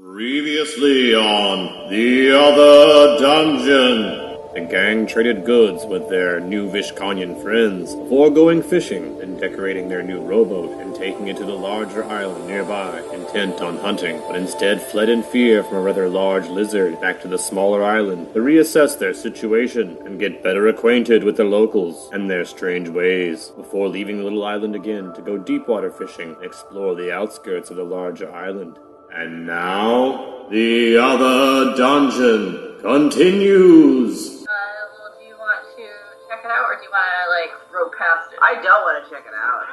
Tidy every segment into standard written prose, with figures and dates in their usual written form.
Previously on The Other Dungeon. The gang traded goods with their new Vishkanyan friends before going fishing and decorating their new rowboat and taking it to the larger island nearby, intent on hunting, but instead fled in fear from a rather large lizard back to the smaller island to reassess their situation and get better acquainted with the locals and their strange ways before leaving the little island again to go deep water fishing and explore the outskirts of the larger island. And now, The Other Dungeon continues. Well, do you want to check it out, or do you want to, row past it? I don't want to check it out.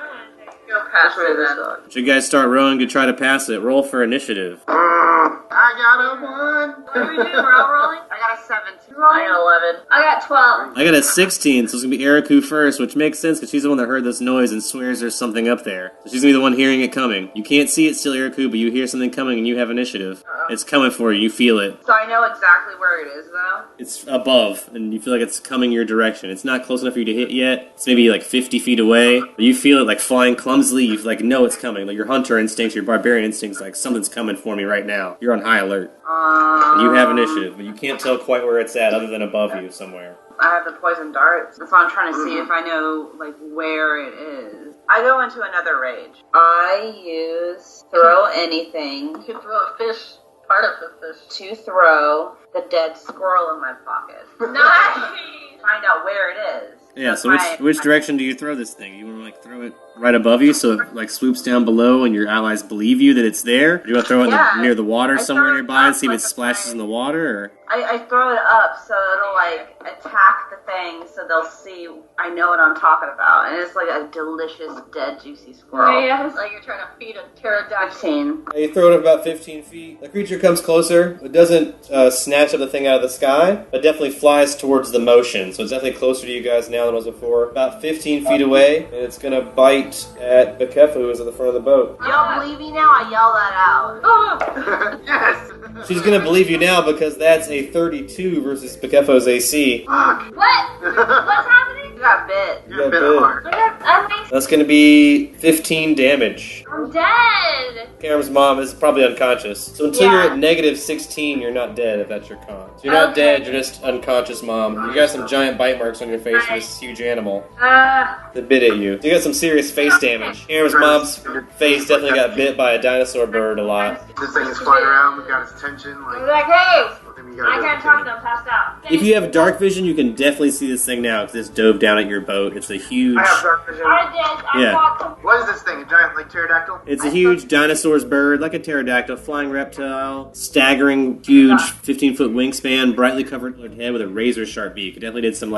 Go past it, then. So you guys start rowing to try to pass it. Roll for initiative. I got a 1. What do we do? We're all rolling? I got a 17. I got 11. I got 12. I got a 16, so it's going to be Eriku first, which makes sense because she's the one that heard this noise and swears there's something up there. So she's going to be the one hearing it coming. You can't see it still, Eriku, but you hear something coming and you have initiative. It's coming for you. You feel it. So I know exactly where it is, though? It's above, and you feel like it's coming your direction. It's not close enough for you to hit yet. It's maybe 50 feet away. But you feel it flying clumsily. You know it's coming. Your hunter instincts, your barbarian instincts, something's coming for me right now. You're on high alert. And you have initiative, but you can't tell quite where it's at other than above you somewhere. I have the poison darts. That's why I'm trying to see if I know, where it is. I go into another rage. I use throw anything. You can throw a fish, part of the fish. To throw the dead squirrel in my pocket. Nice! Find out where it is. Yeah, so which direction do you throw this thing? You want to throw it right above you so it swoops down below and your allies believe you that it's there? Or do you want to throw it near the water somewhere nearby and see if it splashes in the water? Or? I throw it up so it'll attack the thing so they'll see I know what I'm talking about. And it's a delicious, dead, juicy squirrel. Yeah, it's like you're trying to feed a pterodactyl. 15. You throw it about 15 feet. The creature comes closer. It doesn't snatch up the thing out of the sky, but definitely flies towards the motion. So it's definitely closer to you guys now than it was before. About 15 feet away, and it's going to bite at Bakefa, who is at the front of the boat. Y'all believe me now? I yell that out. Oh! Yes! She's going to believe you now because that's a 32 versus Bakefa's AC. Fuck! What? What's happening? You got bit. You got bit hard. I'm That's going to be 15 damage. dead! Karen's mom is probably unconscious. So until you're at negative 16, you're not dead if that's your con. So you're not dead, you're just unconscious, mom. You got some giant bite marks on your face from this huge animal that bit at you. So you got some serious face damage. Karen's mom's face definitely got bit by a dinosaur bird a lot. This thing is flying around, we've got its attention, I'm like, hey! we gotta I go can't continue. talk to him, passed out. If you have dark vision, you can definitely see this thing now because it's dove down at your boat. It's a huge... I have dark vision. I did. I Yeah. fought some. What is this thing? A giant, pterodactyl? It's a huge dinosaur's bird, like a pterodactyl, flying reptile, staggering, huge 15-foot wingspan, brightly covered head with a razor-sharp beak. It definitely did some,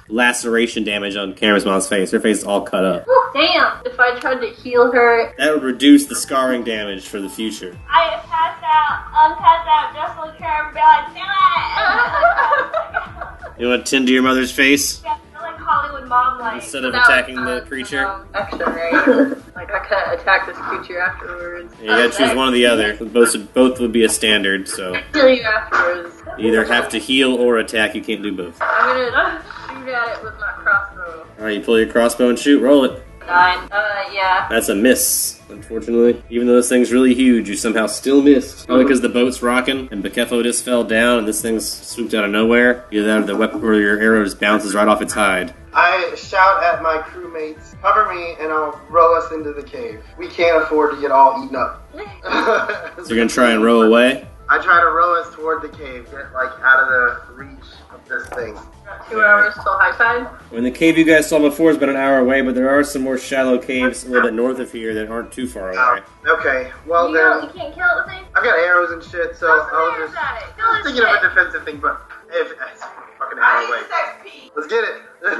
laceration damage on Karen's mom's face. Her face is all cut up. Damn! If I tried to heal her, That would reduce the scarring damage for the future. I passed out just like her and be like, do it! You want to tend to your mother's face Yeah, like Hollywood mom, instead of attacking the creature? Action, right? I can't attack this creature afterwards. You gotta choose one or the other. Both would be a standard, so Kill you afterwards. you either have to heal or attack. You can't do both. I'm gonna shoot at it with my crossbow. Alright, you pull your crossbow and shoot. Roll it. 9. Yeah. That's a miss, unfortunately. Even though this thing's really huge, you somehow still missed. Probably because the boat's rocking, and Bakefa just fell down, and this thing's swooped out of nowhere. Either that or the weapon or your arrow just bounces right off its hide. I shout at my crewmates, cover me, and I'll row us into the cave. We can't afford to get all eaten up. So you're gonna try and row away? I try to row us toward the cave, get out of the reach of this thing. 2 hours till high tide. When the cave you guys saw before is about an hour away, but there are some more shallow caves a little bit north of here that aren't too far away. Okay, well You then, can't kill it with me? I've got arrows and shit, so I'll just... I'm thinking of a defensive thing, but if it's fucking hell away. Let's get it. Yeah.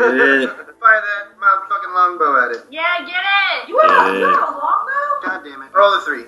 Fire that motherfucking longbow at it. Yeah, get it! You want Yeah. a longbow? God damn it. Roll a 3.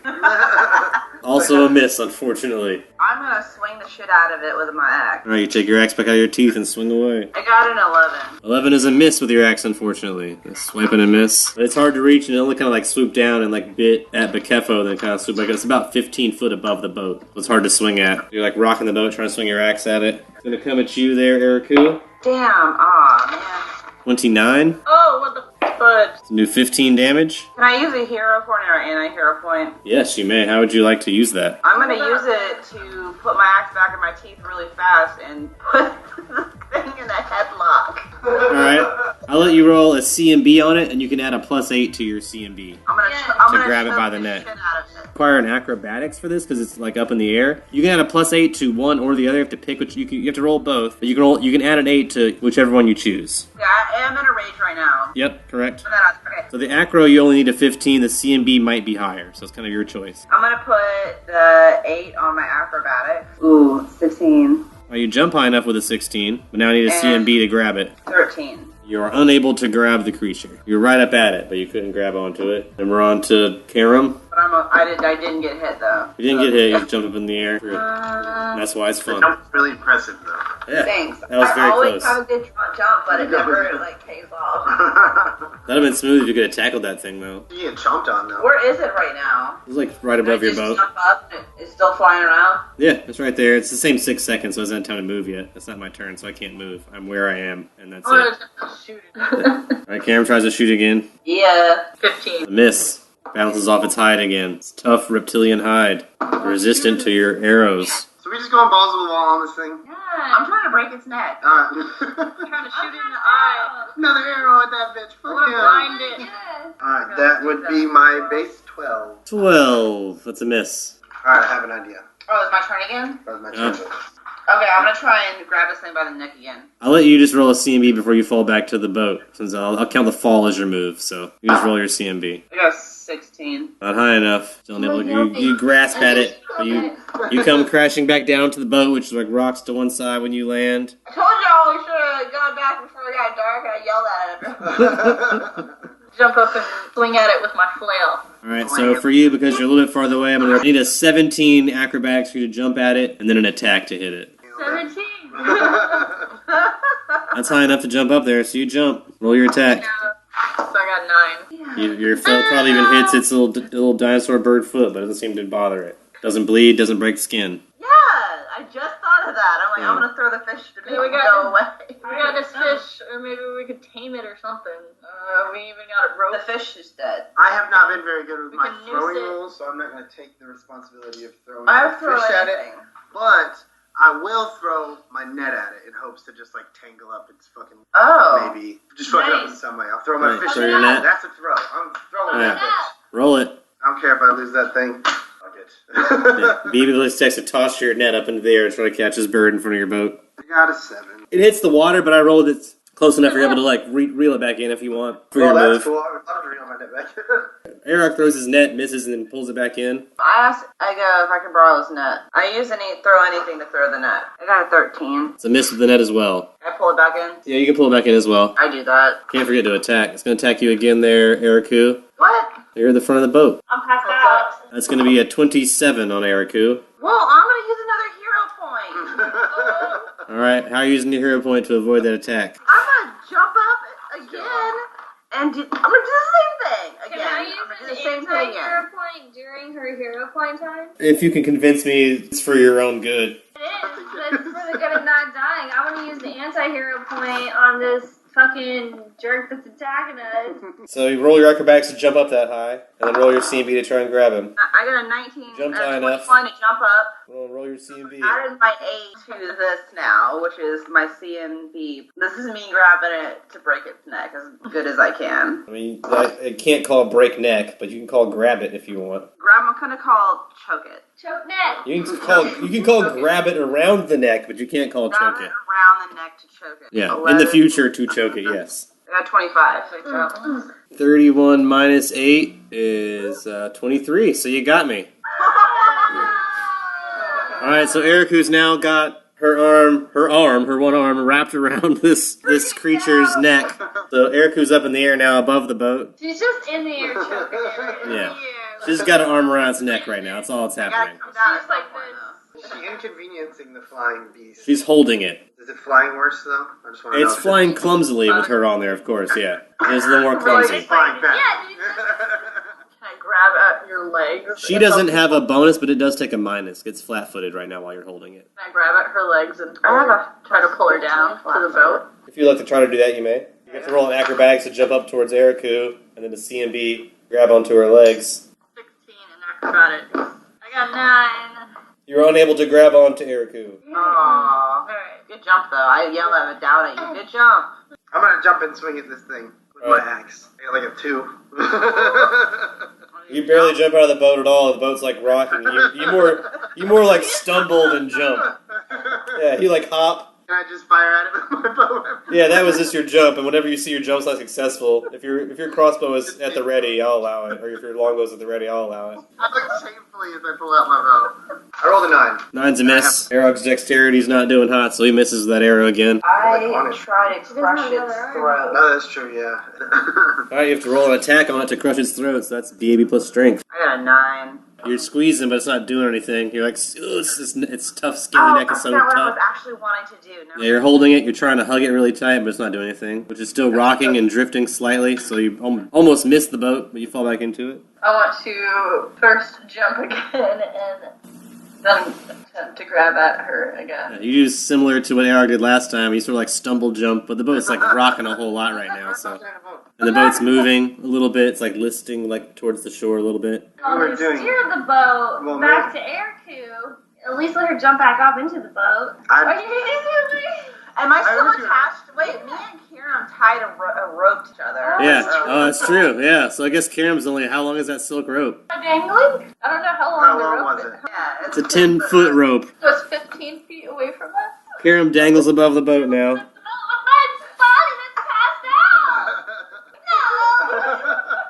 Also a miss, unfortunately. I'm gonna swing the shit out of it with my axe. Alright, you take your axe back out of your teeth and swing away. I got an 11. 11 is a miss with your axe, unfortunately. A swipe and a miss. But it's hard to reach, and it only kind of swooped down and bit at Bakefa, then kind of swooped back. It's about 15 foot above the boat. It's hard to swing at. You're rocking the boat, trying to swing your axe at it. It's gonna come at you there, Eriku. Damn, aw, man. 29. Oh, what the... But Do 15 damage? Can I use a hero point or an anti-hero point? Yes, you may. How would you like to use that? I'm gonna use it to put my axe back in my teeth really fast and put the thing in a headlock. Alright. I'll let you roll a CMB on it, and you can add a +8 to your CMB. I'm gonna, Yeah. I'm To gonna grab it choke by the the neck. shit out of it. Require an acrobatics for this because it's like up in the air. You can add a +8 to one or the other. You have to pick which. You have to roll both. But you can add an 8 to whichever one you choose. Yeah, I am in a rage right now. Yep, correct. Okay. So the acro you only need a 15. The CMB might be higher, so it's kind of your choice. I'm gonna put the 8 on my acrobatics. Ooh, 16. Well, you jump high enough with a 16, but now I need a And- CMB to grab it. 13. You are unable to grab the creature. You're right up at it, but you couldn't grab onto it. And we're on to Karam. But I didn't get hit though. You didn't get hit. You just jumped up in the air. That's why it's fun. That was really impressive, though. Yeah, Thanks. that was very I always close. have a good jump, but it never like pays off. That'd have been smooth if you could have tackled that thing, though. You get chomped on, though. Where is it right now? It was like right above I your just boat. jump up and it's still flying around. Yeah, it's right there. It's the same 6 seconds, so it hasn't had time to move yet. That's not my turn, so I can't move. I'm where I am, and that's I'm it. gonna shoot it. Alright, Karam tries to shoot again. Yeah. 15. A miss. Bounces off its hide again. It's tough reptilian hide. Resistant to your arrows. So we just going balls to the wall on this thing? I'm trying to break its neck. Alright. trying to shoot it in the eye. Another arrow at that bitch. I Fuck want to yeah. blind it. Alright, that would be my base 12. 12. That's a miss. Alright, I have an idea. Oh, it's my turn again? That was my Yeah. turn. Okay, I'm gonna try and grab this thing by the neck again. I'll let you just roll a CMB before you fall back to the boat, since I'll count the fall as your move, so you just roll your CMB. I got 16. Not high enough. Still unable to, you grasp at it, but you come crashing back down to the boat, which is like rocks to one side when you land. I told y'all we should have gone back before it got dark and I yelled at it. Jump up and swing at it with my flail. Alright, so for you, because you're a little bit farther away, I need a 17 acrobatics for you to jump at it, and then an attack to hit it. 17. That's high enough to jump up there, so you jump. Roll your attack. So I got 9. Your foot probably even hits its little dinosaur bird foot, but it doesn't seem to bother it. Doesn't bleed, doesn't break skin. Yeah, I just thought of that. I'm like, Yeah. I'm gonna throw the fish to make Yeah, we it got go this- away. We got this fish, or maybe we could tame it or something. We even got it The roped. fish is dead. I have not been very good with We my can noose throwing it. rules, so I'm not going to take the responsibility of throwing I the have thrown fish at it. anything. But I will throw my net at it in hopes to just like tangle up its fucking Oh. maybe just fuck it up in Nice. some way. I'll throw my Right, fish throw in your net. That's a throw. I'm throwing Alright. that bitch. Roll it. I don't care if I lose that thing. Fuck Yeah. it. Be able to toss your net up into the air and try to catch this bird in front of your boat. I got a 7. It hits the water, but I rolled it close enough you're able to like reel it back in if you want for your Well, move. that's cool. I would love to reel my net back. Arok throws his net, misses, and then pulls it back in. I go if I can borrow his net. I use throw anything to throw the net. I got a 13. It's a miss with the net as well. I pull it back in. Yeah, you can pull it back in as well. I do that. Can't forget to attack. It's going to attack you again there, Eriku. What? You're at the front of the boat. I'm passed out. That's going to be a 27 on Eriku. Well, I'm gonna use another hero point. Alright, how are you using your hero point to avoid that attack? I'm gonna jump up again and I'm gonna do the same thing again. Can I I'm gonna do use the same an thing anti-hero again. point during her hero point time? If you can convince me it's for your own good. It is, but it's for the good of not dying. I want to use the anti-hero point on this fucking jerk that's attacking us. So you roll your acrobatics to jump up that high, and then roll your CMB to try and grab him. I got a 19 Jumped or high 21 enough. to jump up. Roll your CMB. Added my 8 to this now, which is my CMB. This is me grabbing it to break its neck as good as I can. I mean, I can't call it break neck, but you can call grab it if you want. Grab, I'm gonna call choke it. Choke neck. You can call grab it around the neck, but you can't call Grab choke it it. around the neck to choke it. Yeah, in 11. the future to choke it, yes. I got 25. 31 minus 8 is 23, so you got me. Alright, so Eriku's now got her one arm wrapped around this creature's neck. So Eriku's up in the air now above the boat. She's just in the air choking it. Yeah. She's got an arm around its neck right now. That's all that's I gotta happening. come down at She's like some point, this. though. Is she inconveniencing the flying beast? She's holding it. Is it flying worse though? I just want to know. It's flying clumsily with her on there, of course, yeah. It's a little more clumsy. It's flying back. Yeah, dude. Can I grab at your legs? She doesn't have a bonus, but it does take a minus. It's flat-footed right now while you're holding it. Can I grab at her legs and try to pull her down to the boat? If you'd like to try to do that, you may. You have to roll an acrobatics to jump up towards Eriku, and then the CMB grab onto her legs. 16 in acrobatics. I got 9. You're unable to grab onto Eriku. Aww. Alright. Good jump, though. I yell at a doubt at you. Good jump. I'm gonna jump and swing at this thing with my axe. I got like a 2. You barely jump out of the boat at all. The boat's like rocking. You more like stumble than jump. Yeah, you like hop. Can I just fire at it with my bow? Yeah, that was just your jump. And whenever you see your jump's not successful, if your crossbow is at the ready, I'll allow it. Or if your longbow's at the ready, I'll allow it. I look shamefully as I pull out my bow. I rolled a 9. 9's a miss. Arrog's dexterity's not doing hot, so he misses with that arrow again. I try to crush its throat. No, that's true, yeah. Alright, you have to roll an attack on it to crush its throat, so that's DAB plus strength. I got a 9. You're squeezing, but it's not doing anything. You're like, "Ugh, it's tough, skinny neck is so that's not what I tough. was actually wanting to do. No. Yeah, you're holding it, you're trying to hug it really tight, but it's not doing anything. Which is still rocking and drifting slightly, so you almost miss the boat, but you fall back into it. I want to first jump again and then attempt to grab at her again. Yeah, you use similar to what Arog did last time. You sort of like stumble jump, but the boat's like rocking a whole lot right now, so. And the boat's moving a little bit. It's like listing like towards the shore a little bit. I'll steer the boat back to Eriku. At least let her jump back off into the boat. Are you Am I still attached? Wait, me and Kieran tied a rope to each other. Yeah, oh, that's true. Yeah, so I guess Karam's only, how long is that silk rope? dangling? I don't know how long How the long rope was is. it? Yeah, It's a 10-foot rope. So it's 15 feet away from us? Karam dangles above the boat now. My body that's passed out! No!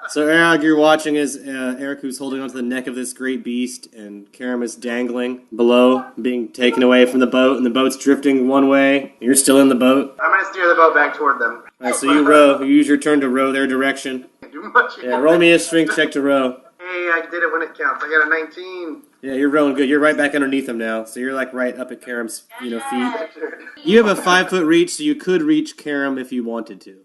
So Arog, you're watching as Eriku's holding onto the neck of this great beast, and Karam is dangling below, being taken away from the boat, and the boat's drifting one way. You're still in the boat. I'm gonna steer the boat back toward them. Alright, so you row. You use your turn to row their direction. Can't do much. Yeah, roll me a strength check to row. Hey, I did it when it counts. I got a 19. Yeah, you're rowing good. You're right back underneath him now, so you're like right up at Karam's, feet. You have a 5-foot reach, so you could reach Karam if you wanted to.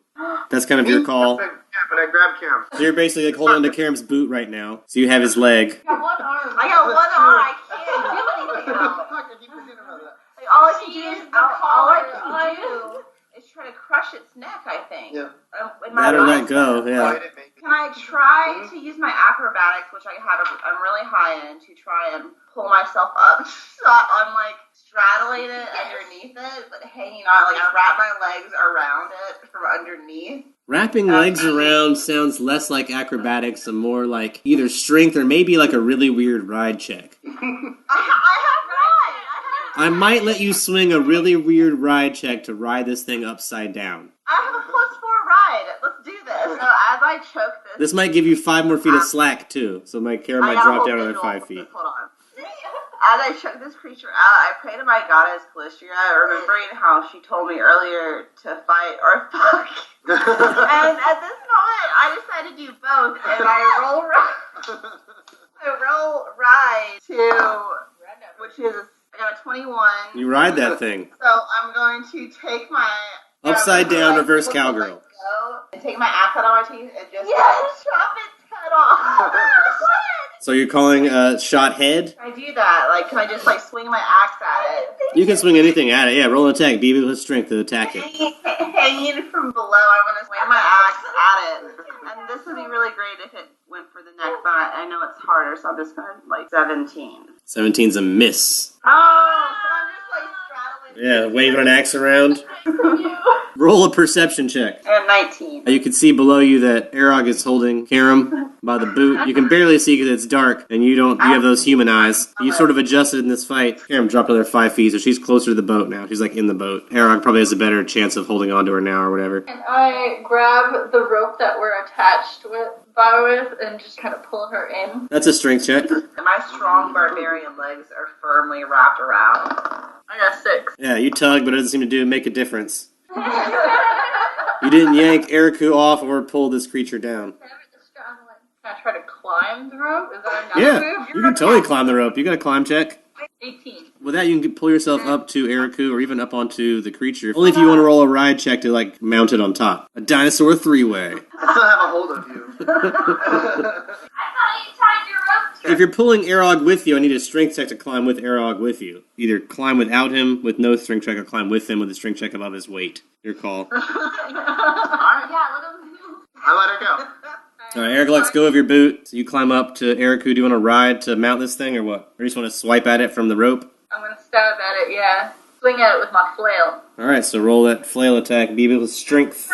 That's kind of your call. Yeah, but I grabbed Cam. So you're basically like holding onto Karam's boot right now. So you have his leg. I got one arm. I got one arm. I can't do anything else. Fuck, I keep forgetting about that. Like, all I can do Use is the all I collar. can do is try to crush its neck. I think. Yeah. In my Let her let mind. go, yeah. Why did it make me? Can I try to use my acrobatics, which I'm really high in, to try and pull myself up? So I'm like straddling it underneath it, but hanging on. Like I wrap my legs around it from underneath. Wrapping legs around sounds less like acrobatics and more like either strength or maybe like a really weird ride check. I have ride. I might let you swing a really weird ride check to ride this thing upside down. I have a +4 ride. Let's do this. So as I choke this, This might give you 5 more feet of slack too, so my Karam might I gotta drop hold down another visual. 5 feet. Hold on. As I choke this creature out, I pray to my goddess Calistria, remembering how she told me earlier to fight or fuck. And at this moment, I decided to do both, and I roll ride to, which is, I got a 21. You ride that thing. So I'm going to take my Upside down, reverse cowgirl. And take my axe out of my teeth and just chop its head off. So you're calling shot head? Can I do that? Like, can I just like swing my axe at it? You can swing anything at it. Yeah, roll an attack. BB with strength to attack it. Hanging from below, I'm gonna swing my axe at it. And this would be really great if it went for the neck, but I know it's harder, so I'm just gonna like 17. 17's a miss. Oh, so I'm just like straddling. Yeah, waving an axe around. Roll a perception check. I got 19. You can see below you that Arog is holding Karam by the boot. You can barely see because it's dark, and you have those human eyes. You sort of adjusted in this fight. Karam dropped another 5 feet, so she's closer to the boat now. She's like in the boat. Arog probably has a better chance of holding on to her now or whatever. And I grab the rope that we're attached with and just kind of pull her in. That's a strength check. My strong barbarian legs are firmly wrapped around. I got 6. Yeah, you tug, but it doesn't seem to make a difference. You didn't yank Eriku off or pull this creature down. Can I try to climb the rope? Is that enough? Yeah, you can totally climb the rope. You got a climb check. 18. With that, you can pull yourself up to Eriku or even up onto the creature. Only if you want to roll a ride check to, like, mount it on top. A dinosaur 3-way. I still have a hold of you. I thought you tied your rope to If you're pulling Arog with you, I need a strength check to climb with Arog with you. Either climb without him with no strength check or climb with him with a strength check above his weight. Your call. I I let her go. All right, Eric, let's go of your boot. So you climb up to Eriku. Do you want to ride to mount this thing or what? Or you just want to swipe at it from the rope? I'm gonna stab at it, yeah. Swing at it with my flail. All right, so roll that flail attack. Be with strength.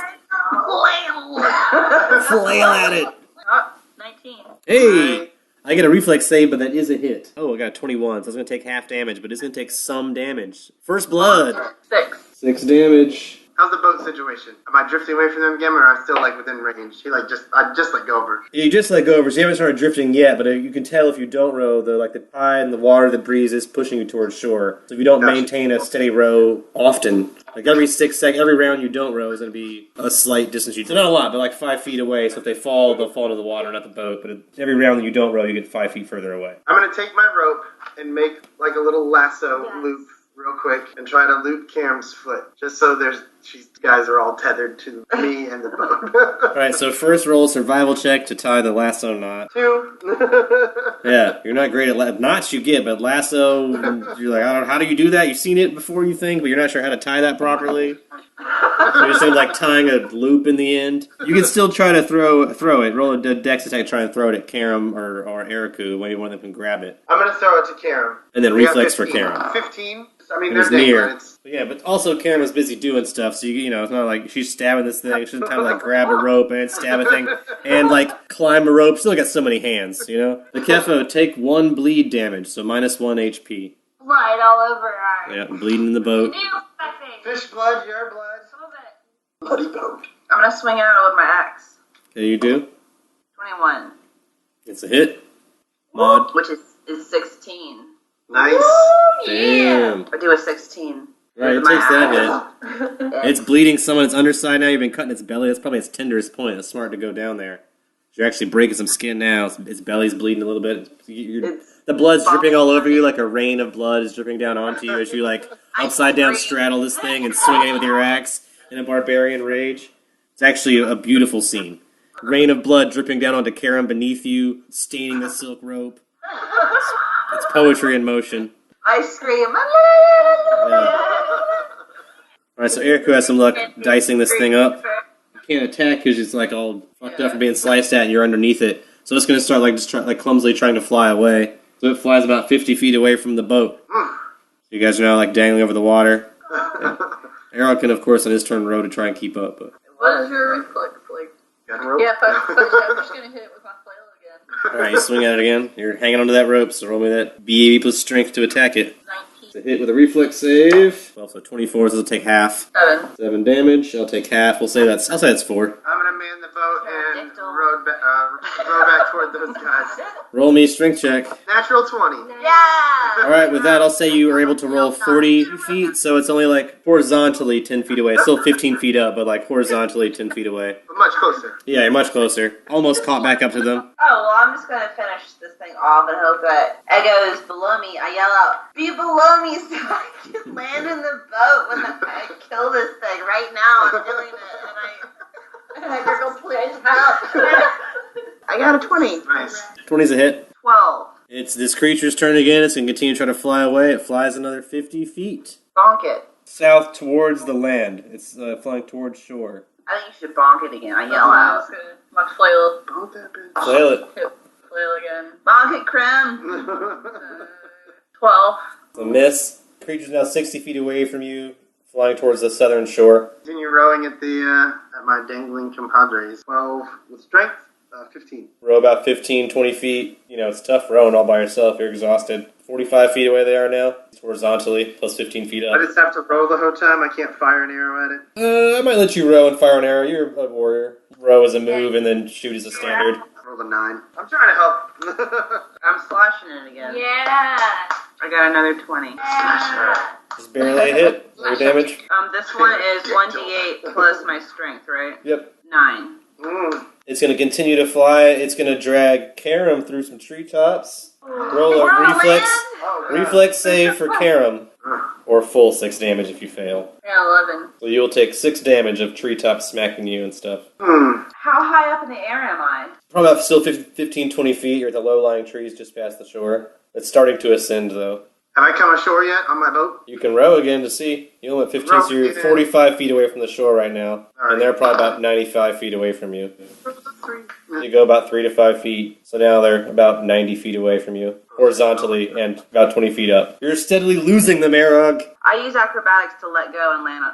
Flail at it. Oh, 19. Hey! I get a reflex save, but that is a hit. Oh, I got a 21, so it's going to take half damage, but it's going to take some damage. First blood. 6. 6 damage. How's the boat situation? Am I drifting away from them again, or am I still like within range? I just let go of her. You just let go over, so you haven't started drifting yet, but you can tell if you don't row, the tide and the water, the breeze is pushing you towards shore. So if you don't maintain a steady row often, like every 6 seconds, every round you don't row is going to be a slight distance. So not a lot, but like 5 feet away, so if they fall, they'll fall into the water, not the boat. But every round that you don't row, you get 5 feet further away. I'm going to take my rope and make like a little lasso loop real quick and try to loop Cam's foot, just so you guys are all tethered to me and the boat. Alright, so first roll a survival check to tie the lasso knot. 2. Yeah, you're not great at knots you get, but lasso, you're like, I don't know, how do you do that? You've seen it before, you think, but you're not sure how to tie that properly. So you're just like tying a loop in the end. You can still try to throw it. Roll a dex attack, try and throw it at Karam or Eriku. Maybe one of them can grab it. I'm going to throw it to Karam. And then We got reflex for 15. Karam. 15? I mean, It they're was near. dangling. But yeah, but also Karam was busy doing stuff, so you know, it's not like she's stabbing this thing. She doesn't have to like grab a rope and stab a thing and like climb a rope. She's only got so many hands, you know? The Kefo, take 1 bleed damage, so -1 HP. Blood all over our. Yeah, bleeding in the boat. Needle in my face. Fish blood, your blood. Some of it. Bloody boat. I'm gonna swing at it with my axe. Okay, you do? 21, It's a hit. Maud. which is 16. Nice. Damn. I do a 16. Right, it With my takes that axe. hit. It's bleeding some on its underside now. You've been cutting its belly. That's probably its tenderest point. It's smart to go down there. You're actually breaking some skin now. Its belly's bleeding a little bit. The blood's dripping all over you like a rain of blood is dripping down onto you as you like upside down straddle this thing and swing it with your axe in a barbarian rage. It's actually a beautiful scene. Rain of blood dripping down onto Karam beneath you, staining the silk rope. It's poetry in motion. I scream. Alright, so Eriku has some luck dicing this thing up. You can't attack because it's like all fucked up from being sliced at and you're underneath it. So it's going to start like clumsily trying to fly away. So it flies about 50 feet away from the boat. You guys are now like dangling over the water. Yeah. Errol can, of course, on his turn row to try and keep up. But What is your reflex like? Got a rope? Yeah, I'm just gonna hit it with my flail again. alright, you swing at it again. You're hanging onto that rope, so roll me that BAB plus strength to attack it. 19. It's a hit with a reflex save. Well, so 24, so it'll take half. 7. 7 damage. I'll take half. I'll say that's 4. I'm gonna man the boat and row back toward those guys. Roll me a strength check. Natural 20. Yeah! Alright, with that, I'll say you are able to roll 40 feet, so it's only like horizontally 10 feet away. It's still 15 feet up, but like horizontally 10 feet away. But much closer. Yeah, you're much closer. Almost caught back up to them. Oh, well, I'm just gonna finish this thing off and hope that it goes below me. I yell out, "Be below me so I can land in the boat when I kill this thing. Right now, I'm doing it, and I gurgle, please help." I got a 20. Nice. 20's a hit. 12. It's this creature's turn again. It's going to continue to try to fly away. It flies another 50 feet. Bonk it. South towards the land. It's flying towards shore. I think you should bonk it again. I yell out. My flail. Don't that bitch. Flail it. Hit flail again. Bonk it, Krim. 12. It's a miss. Creature's now 60 feet away from you, flying towards the southern shore. Continue rowing at at my dangling compadres. 12 with strength. 15. Row about 15, 20 feet. You know, it's tough rowing all by yourself. You're exhausted. 45 feet away they are now. It's horizontally, plus 15 feet up. I just have to row the whole time. I can't fire an arrow at it. I might let you row and fire an arrow. You're a warrior. Row as a move and then shoot as a standard. Roll a 9. I'm trying to help. I'm slashing it again. Yeah. I got another 20. Just barely a hit. No damage. This one is 1d8 plus my strength, right? Yep. 9. It's going to continue to fly. It's going to drag Karam through some treetops. Roll a reflex. Reflex save for Karam. Or full 6 damage if you fail. Yeah, 11. So you'll take 6 damage of treetops smacking you and stuff. How high up in the air am I? Probably about still 15, 20 feet. You're at the low-lying trees just past the shore. It's starting to ascend, though. Have I come ashore yet on my boat? You can row again to see. You went 15, so you're 45 feet away from the shore right now. And they're probably about 95 feet away from you. You go about 3 to 5 feet. So now they're about 90 feet away from you, horizontally, and about 20 feet up. You're steadily losing them, Arog. I use acrobatics to let go and land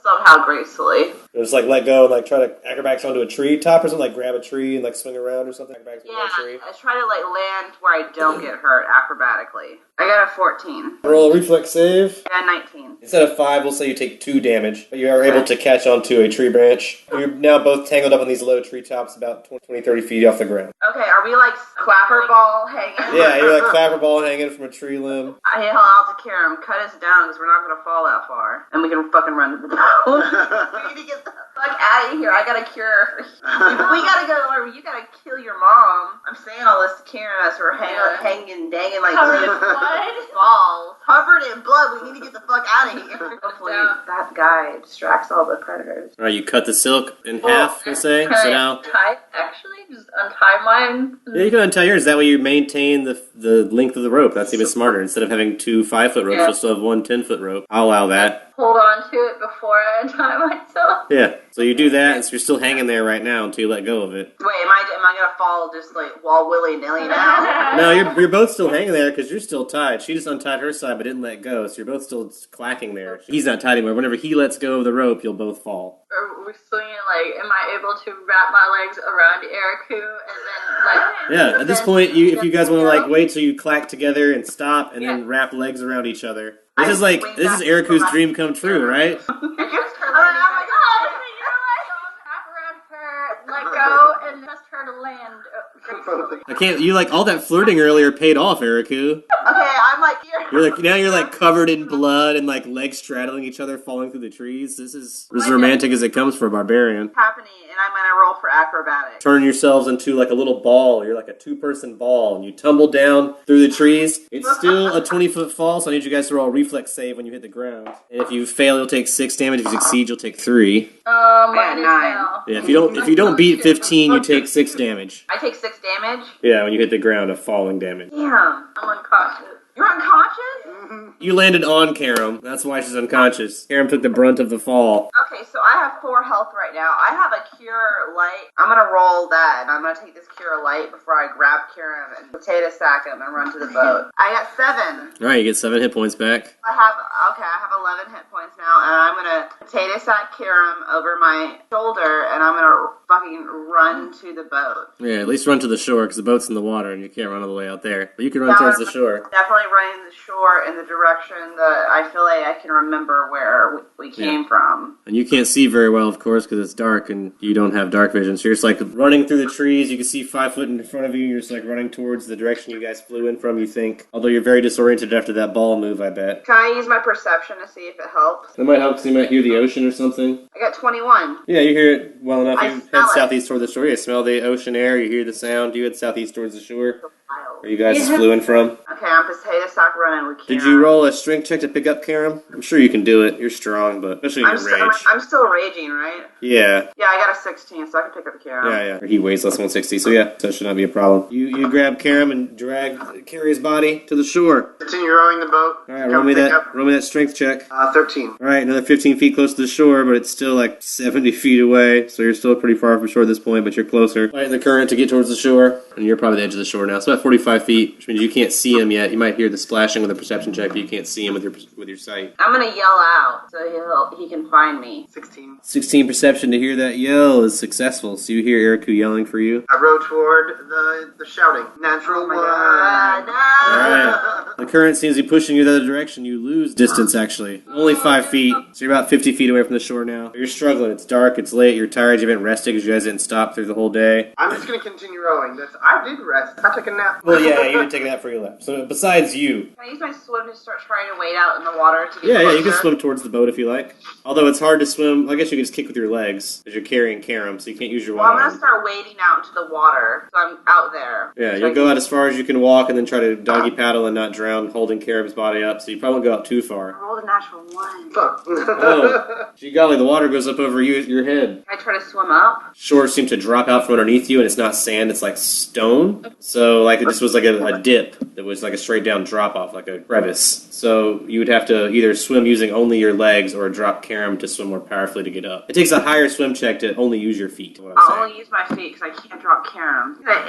somehow gracefully. Just like let go and like try to acrobatics onto a tree top or something, like grab a tree and like swing around or something. Acrobatics Yeah, on a tree. I try to like land where I don't get hurt acrobatically. I got a 14. Roll a reflex save. Yeah, 19. Instead of 5, we'll say you take 2 damage, but you are able to catch onto a tree branch. You're now both tangled up on these low tree tops about 20, 30 feet off the ground. Okay, are we like clapper ball hanging? Yeah, you're like clapper ball hanging from a tree limb. I yell out to Karam, cut us down because we're not going to fall that far. And we can fucking run to the boat. We need to get the fuck out of here. I got a cure. We got to go, or you got to kill your mom. I'm saying all this to Karam as we're hanging, dangling like Covered in blood. balls. Covered in blood. We need to get the fuck out of here. Hopefully that guy distracts all the predators. Alright, you cut the silk in half, you say? Can So I now... just untie mine? Yeah, you can untie yours. That way you maintain the length of the rope. That's even smarter. Instead of having 2 5-foot ropes, Yeah. you'll still have 1 10-foot rope. I'll allow that. Hold on to it before I untie myself. Yeah, so you do that, and so you're still hanging there right now until you let go of it. Wait, am I gonna fall just like all willy nilly now? No, you're both still hanging there because you're still tied. She just untied her side but didn't let go, so you're both still clacking there. He's not tied anymore. Whenever he lets go of the rope, you'll both fall. Are we swinging, like, am I able to wrap my legs around Eriku and then, like... Yeah, at this point, if you guys want to like wait till you clack together and stop, and then wrap legs around each other. This is Eriku's dream come true, right? Oh my god! Wrap around her, let go, and trust her to land gracefully. I can't. You like all that flirting earlier paid off, Eriku. Okay, I'm like here. You're like covered in blood and like legs straddling each other, falling through the trees. This is as romantic as it comes for a barbarian. Happening, and I'm gonna roll for acrobatics. Turn yourselves into like a little ball. You're like a 2-person ball, and you tumble down through the trees. It's still a 20-foot fall, so I need you guys to roll a reflex save when you hit the ground. And if you fail, you'll take 6 damage. If you succeed, you'll take 3. Mine is 9. now. Yeah, if you don't beat 15, you take 6 damage. I take 6 damage. Yeah, when you hit the ground of falling damage. Damn. I'm unconscious. You're unconscious? You landed on Karam. That's why she's unconscious. Karam took the brunt of the fall. Okay, so I have 4 health right now. I have a cure light. I'm gonna roll that, and I'm gonna take this cure light before I grab Karam and potato sack him and run to the boat. I got 7. Alright, you get 7 hit points back. I have 11 hit points now, and I'm gonna potato sack Karam over my shoulder, and I'm gonna fucking run to the boat. Yeah, at least run to the shore, because the boat's in the water, and you can't run all the way out there. But you can run towards the shore. Definitely running the shore in the direction that I feel like I can remember where we came from. And you can't see very well, of course, because it's dark, and you don't have dark vision. So you're just like running through the trees. You can see 5 foot in front of you. You're just like running towards the direction you guys flew in from, you think. Although you're very disoriented after that ball move, I bet. Can I use my perception to see if it helps? That might help, because you might hear the ocean or something. I got 21. Yeah, you hear it well enough. I You head smell it. southeast toward the shore. You smell the ocean air. You hear the sound. You head southeast towards the shore. Where you guys flew in from. Okay, I'm potato sack running with Kieran. Did you roll a strength check to pick up Karam? I'm sure you can do it. You're strong, but especially in your rage. I'm still raging, right? Yeah. Yeah, I got a 16, so I can pick up Kieran. Yeah. He weighs less than 160, so yeah, that should not be a problem. You grab Karam and carry his body to the shore. Continue rowing the boat. All right, roll me that strength check. 13. All right, another 15 feet close to the shore, but it's still like 70 feet away, so you're still pretty far from shore at this point, but you're closer. Fighting the current to get towards the shore, and you're probably the edge of the shore now. So about 45 feet, which means you can't see him yet. You might hear the splashing with a perception check, but you can't see him with your sight. I'm gonna yell out so he can find me. 16. 16 perception to hear that yell is successful, so you hear Eriku yelling for you. I row toward the shouting. Natural Oh my one. god. Alright. The current seems to be pushing you the other direction. You lose distance, actually. Only 5 feet, so you're about 50 feet away from the shore now. You're struggling. It's dark, it's late, you're tired, you haven't rested because you guys didn't stop through the whole day. I'm just going to continue rowing. I did rest. I took a nap. Well, yeah, you didn't take a nap for your lap. So besides you. Can I use my swim to start trying to wade out in the water to get Yeah, closer? you can swim towards the boat if you like. Although it's hard to swim, I guess you can just kick with your legs, because you're carrying Karam, so you can't use your Well, I'm one gonna arm. start wading out into the water, so I'm out there. Yeah, So you'll I go can- out as far as you can walk and then try to doggy paddle and not drown, holding Karam's body up, so you probably won't go out too far. I rolled a natural 1. Fuck. Oh, gee golly, the water goes up over your head. Can I try to swim up? Shores seem to drop out from underneath you, and it's not sand, it's like stone. So, like, it just was was like a dip that was like a straight down drop off, like a crevice. So you would have to either swim using only your legs or drop Karam to swim more powerfully to get up. It takes a higher swim check to only use your feet. What I'm I'll saying. only use my feet because I can't drop Karam. He's at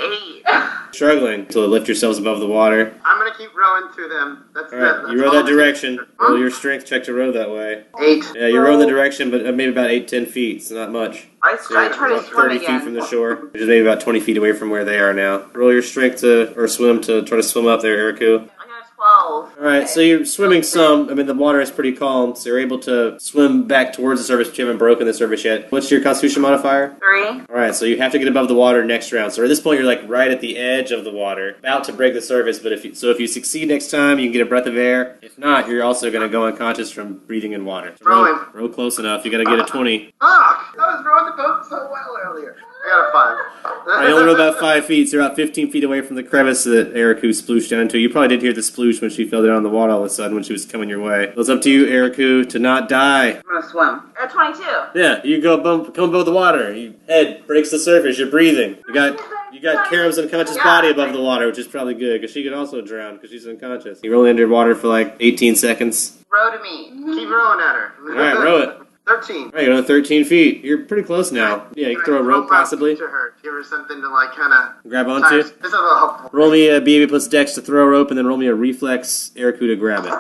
8. Struggling to lift yourselves above the water. I'm gonna keep rowing to them. That's All right, that's you row all that I direction. can do. Roll your strength check to row that way. 8. Yeah, you row in the direction, but maybe about 8-10 feet. It's not much. I try to About swim 30 again. feet from the shore, which is maybe about 20 feet away from where they are now. Roll your strength or swim to try to swim up there, Eriku. I got a 12. Alright, so you're swimming some. I mean, the water is pretty calm, so you're able to swim back towards the surface, but you haven't broken the surface yet. What's your constitution modifier? 3. Alright, so you have to get above the water next round. So at this point, you're like right at the edge of the water, about to break the surface, but if you succeed next time, you can get a breath of air. If not, you're also going to go unconscious from breathing in water. So Rowing. row close enough. You got to get a 20. Fuck! I was rowing the boat so well earlier. I got a 5. I only row about 5 feet, so you're about 15 feet away from the crevice that Eriku splooshed down into. You probably did hear the sploosh when she fell down in the water all of a sudden when she was coming your way. So it's up to you, Eriku, to not die. I'm gonna swim. At 22. Yeah, you come above the water. Your head breaks the surface. You're breathing. You got Karam's unconscious body above the water, which is probably good because she could also drown because she's unconscious. You roll underwater for like 18 seconds. Row to me. Keep rowing at her. All right, row it. 13. All right, you're on 13 feet. You're pretty close now. Yeah, you can throw a rope my possibly. feet to her. Give her something to like kind of Grab onto. This is a little. Roll me a BAB plus Dex to throw a rope, and then roll me a reflex Eriku to grab it.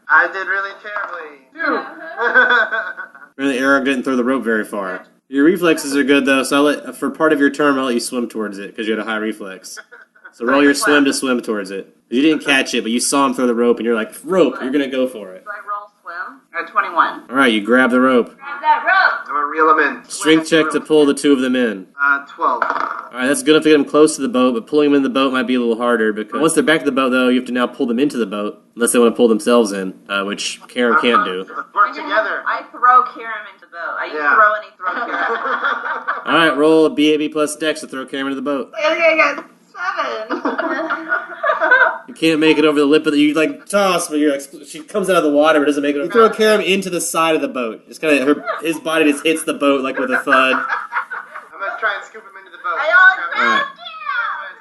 I did really terribly. 2. Really, Eric didn't throw the rope very far. Your reflexes are good though, so for part of your turn, I'll let you swim towards it because you had a high reflex. So roll your swim to swim towards it. You didn't catch it, but you saw him throw the rope, and you're like, rope, you're gonna go for it. Do I roll swim? At 21. All right, you grab the rope. Grab that rope. I'm gonna reel him in. Strength check to pull the two of them in. 12. All right, that's good enough to get them close to the boat, but pulling them in the boat might be a little harder because once they're back to the boat, though, you have to now pull them into the boat unless they want to pull themselves in, which Karen can't do. Work together. I throw Karam into the boat. I use Yeah. throw and he throw Karam. All right, roll a BAB plus Dex to throw Karen into the boat. I got 7. You can't make it over the lip of the. You like toss, but you're like she comes out of the water, but doesn't make it. You throw Karam into the side of the boat. Just kind of his body just hits the boat like with a thud. I'm gonna try and scoop him into the boat. I